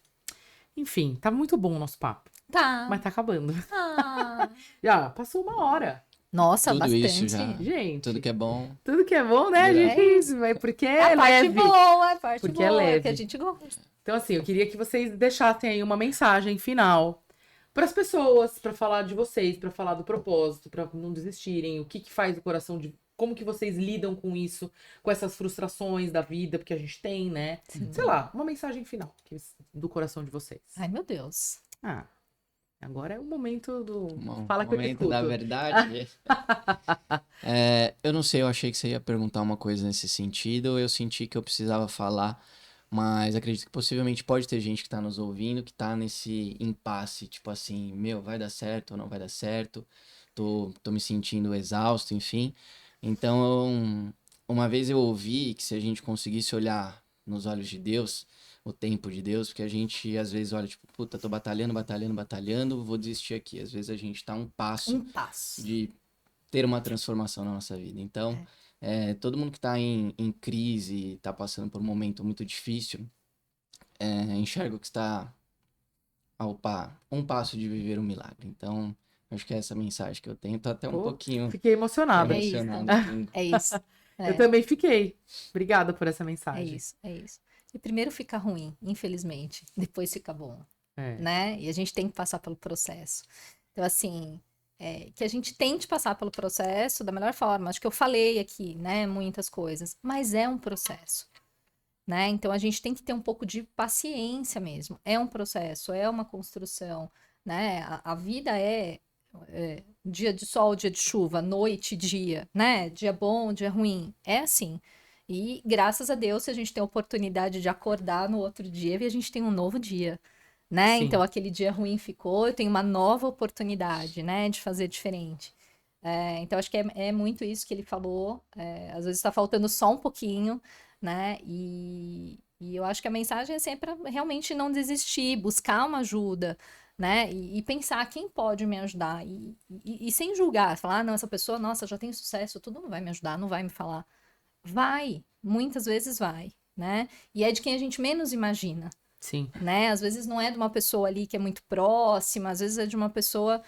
Enfim, tá muito bom o nosso papo, Tá. mas tá acabando. Ah. Já passou 1 hora. Nossa, Tudo bastante. isso já. Gente, Tudo que é bom. tudo que é bom, né, É gente? Vai porque A é parte leve. boa, a parte Porque boa, é leve. que a gente gosta. Então, assim, eu queria que vocês deixassem aí uma mensagem final para as pessoas, para falar de vocês, para falar do propósito, para não desistirem, o que que faz o coração de como que vocês lidam com isso, com essas frustrações da vida, porque a gente tem, né? Sei lá, uma mensagem final do coração de vocês. Ai, meu Deus. Ah, agora é o momento do Bom, fala que eu te momento da escuto. verdade. Eu não sei, eu achei que você ia perguntar uma coisa nesse sentido, eu senti que eu precisava falar, mas acredito que possivelmente pode ter gente que tá nos ouvindo que tá nesse impasse, tipo assim, meu, vai dar certo ou não vai dar certo, tô me sentindo exausto, enfim. Então, uma vez eu ouvi que se a gente conseguisse olhar nos olhos de Deus, o tempo de Deus, porque a gente às vezes olha, tipo, puta, tô batalhando, batalhando, batalhando, vou desistir aqui. Às vezes a gente tá a um passo Um passo. de ter uma transformação na nossa vida. Então, todo mundo que tá em crise, tá passando por um momento muito difícil, enxerga que está um passo de viver um milagre. Então, acho que é essa mensagem que eu tenho. Tô até um Pô, pouquinho fiquei emocionada. É isso. emocionado. Assim. É isso. Eu também fiquei. Obrigada por essa É mensagem. isso, é isso. E primeiro fica ruim, infelizmente. Depois fica bom, É. né? E a gente tem que passar pelo processo. Então, assim, que a gente tente passar pelo processo da melhor forma. Acho que eu falei aqui, né? Muitas coisas. Mas é um processo, né? Então, a gente tem que ter um pouco de paciência mesmo. É um processo, é uma construção, né? A vida é dia de sol, dia de chuva, noite, dia, né? Dia bom, dia ruim. É assim. E graças a Deus, se a gente tem a oportunidade de acordar no outro dia e a gente tem um novo dia, né? Sim. Então aquele dia ruim ficou, eu tenho uma nova oportunidade, né? De fazer diferente. Então acho que é muito isso que ele falou. Às vezes está faltando só um pouquinho, né? E eu acho que a mensagem é sempre realmente não desistir, buscar uma ajuda, né? E pensar quem pode me ajudar. E sem julgar, falar, não, essa pessoa, nossa, já tem sucesso, tudo não vai me ajudar, não vai me falar. Vai, muitas vezes vai, né? E é de quem a gente menos imagina, Sim. né? Às vezes não é de uma pessoa ali que é muito próxima, às vezes é de uma pessoa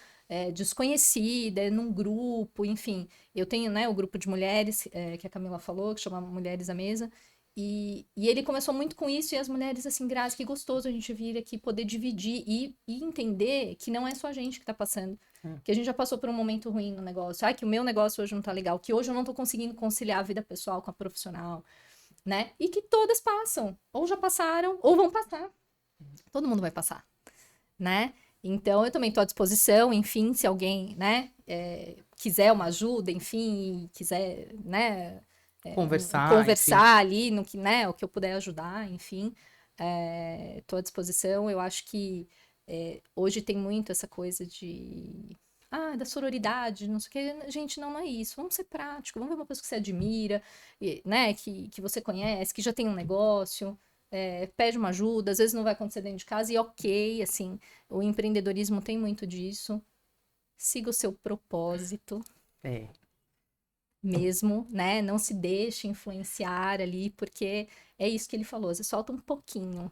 desconhecida, é num grupo, enfim. Eu tenho, né, o grupo de mulheres, que a Camila falou, que chama Mulheres à Mesa, e ele começou muito com isso, e as mulheres, assim, Grazi, que gostoso a gente vir aqui, poder dividir e entender que não é só a gente que tá passando. Que a gente já passou por um momento ruim no negócio. Que o meu negócio hoje não tá legal, que hoje eu não tô conseguindo conciliar a vida pessoal com a profissional, né? E que todas passam, ou já passaram, ou vão passar. Todo mundo vai passar, né? Então, eu também tô à disposição, enfim, se alguém, né, quiser uma ajuda, enfim, quiser, né, Conversar, ali no que, né, o que eu puder ajudar, enfim, tô à disposição. Eu acho que hoje tem muito essa coisa da sororidade, não sei o que. Gente, não é isso. Vamos ser práticos, vamos ver uma pessoa que você admira, né, que você conhece, que já tem um negócio, pede uma ajuda, às vezes não vai acontecer dentro de casa, e ok, assim, o empreendedorismo tem muito disso. Siga o seu propósito É. mesmo, né? Não se deixe influenciar ali, porque é isso que ele falou, você solta um pouquinho,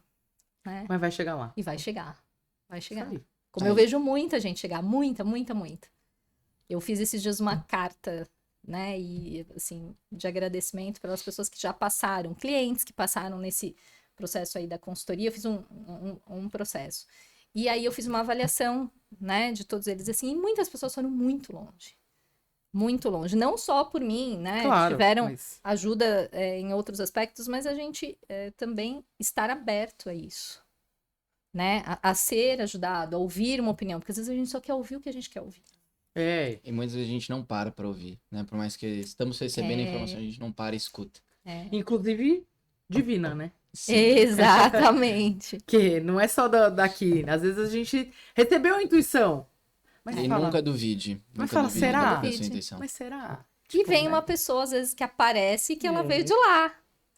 né? Mas vai chegar lá. E vai chegar. Vai Isso chegar. aí. Como eu vejo muita gente chegar, muita, muita, muita. Eu fiz esses dias uma carta, né? E, assim, de agradecimento pelas pessoas que já passaram, clientes que passaram nesse processo aí da consultoria. Eu fiz um processo. E aí eu fiz uma avaliação, né, de todos eles, assim, e muitas pessoas foram muito longe. Muito longe. Não só por mim, né? Claro, Tiveram mas ajuda em outros aspectos, mas a gente também estar aberto a isso, né? A ser ajudado, a ouvir uma opinião, porque às vezes a gente só quer ouvir o que a gente quer ouvir. E muitas vezes a gente não para pra ouvir, né? Por mais que estamos recebendo informação, a gente não para e escuta. inclusive divina, né? Sim. Exatamente. Que não é só daqui. Às vezes a gente recebeu a intuição. Mas E fala, nunca duvide. Mas Nunca fala, duvide será? da sua intuição. mas será? E Tipo, vem né? uma pessoa, às vezes, que aparece que ela É. veio de lá.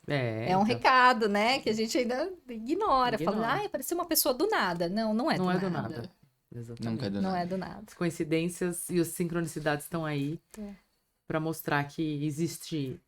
É É um então, recado, né? Que a gente ainda ignora. Ignora. Fala, apareceu uma pessoa do nada. Não, não é não do é nada. do nada. Exatamente. Nunca é do Não nada. é do nada. As coincidências e as sincronicidades estão aí pra mostrar que existe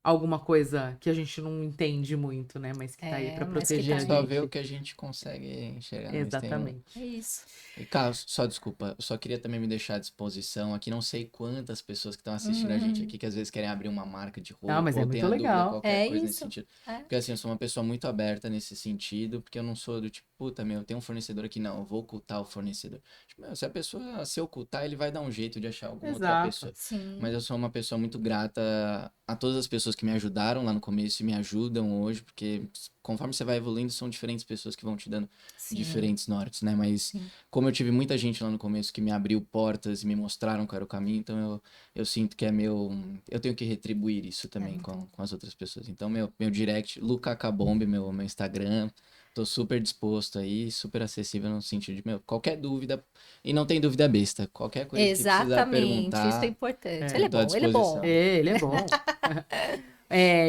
alguma coisa que a gente não entende muito, né? Mas que tá aí pra mas que proteger tá a aí. Só gente. vê o que a gente consegue enxergar. Mas Exatamente. É isso. E, Carlos, só desculpa, eu só queria também me deixar à disposição aqui, não sei quantas pessoas que estão assistindo a gente aqui, que às vezes querem abrir uma marca de roupa, mas é ou muito tem a dúvida, legal. qualquer É coisa nesse isso. sentido. É. Porque assim, eu sou uma pessoa muito aberta nesse sentido, porque eu não sou do tipo, puta, meu, tem um fornecedor aqui, não, eu vou ocultar o fornecedor. Tipo, meu, se a pessoa se ocultar, ele vai dar um jeito de achar alguma outra Exato. pessoa. Sim. Mas eu sou uma pessoa muito grata a todas as pessoas que me ajudaram lá no começo e me ajudam hoje, porque conforme você vai evoluindo, são diferentes pessoas que vão te dando Sim. diferentes nortes, né? Mas Sim. como eu tive muita gente lá no começo que me abriu portas e me mostraram qual era o caminho, então eu sinto que é meu. Eu tenho que retribuir isso também com as outras pessoas. Então, meu direct, Luca Cabombe, meu Instagram. Tô super disposto aí, super acessível no sentido de, meu, qualquer dúvida, e não tem dúvida besta, qualquer coisa que precisar Exatamente, isso é perguntar, importante. É. Ele é tô à bom, ele é bom. disposição. Ele é bom.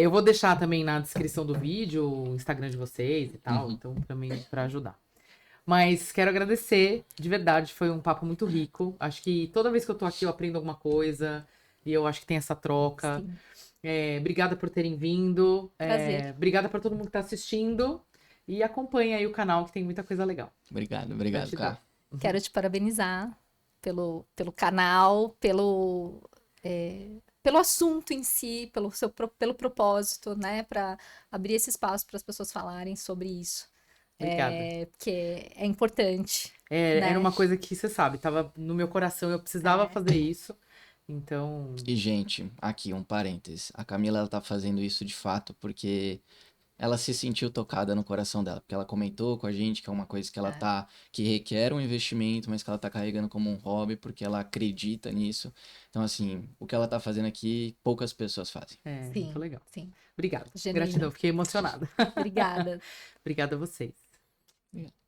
Eu vou deixar também na descrição do vídeo o Instagram de vocês e tal, então também para ajudar. Mas quero agradecer, de verdade, foi um papo muito rico. Acho que toda vez que eu tô aqui eu aprendo alguma coisa e eu acho que tem essa troca. Sim. Obrigada por terem vindo. Prazer. Obrigada para todo mundo que tá assistindo e acompanha aí o canal que tem muita coisa legal. Obrigado, Gratidão. cara. Quero te parabenizar pelo canal, pelo assunto em si, pelo propósito, né? Para abrir esse espaço para as pessoas falarem sobre isso. Obrigada. Porque é importante. Era né? uma coisa que você sabe, tava no meu coração, eu precisava fazer isso. Então, E, gente, aqui um parênteses. A Camila, ela tá fazendo isso de fato porque ela se sentiu tocada no coração dela. Porque ela comentou com a gente que é uma coisa que ela tá, que requer um investimento, mas que ela tá carregando como um hobby porque ela acredita nisso. Então, assim, o que ela tá fazendo aqui, poucas pessoas fazem. Sim, muito legal. sim. Obrigada. Genuíno. Gratidão, fiquei emocionada. Obrigada. Obrigada a vocês. Obrigado.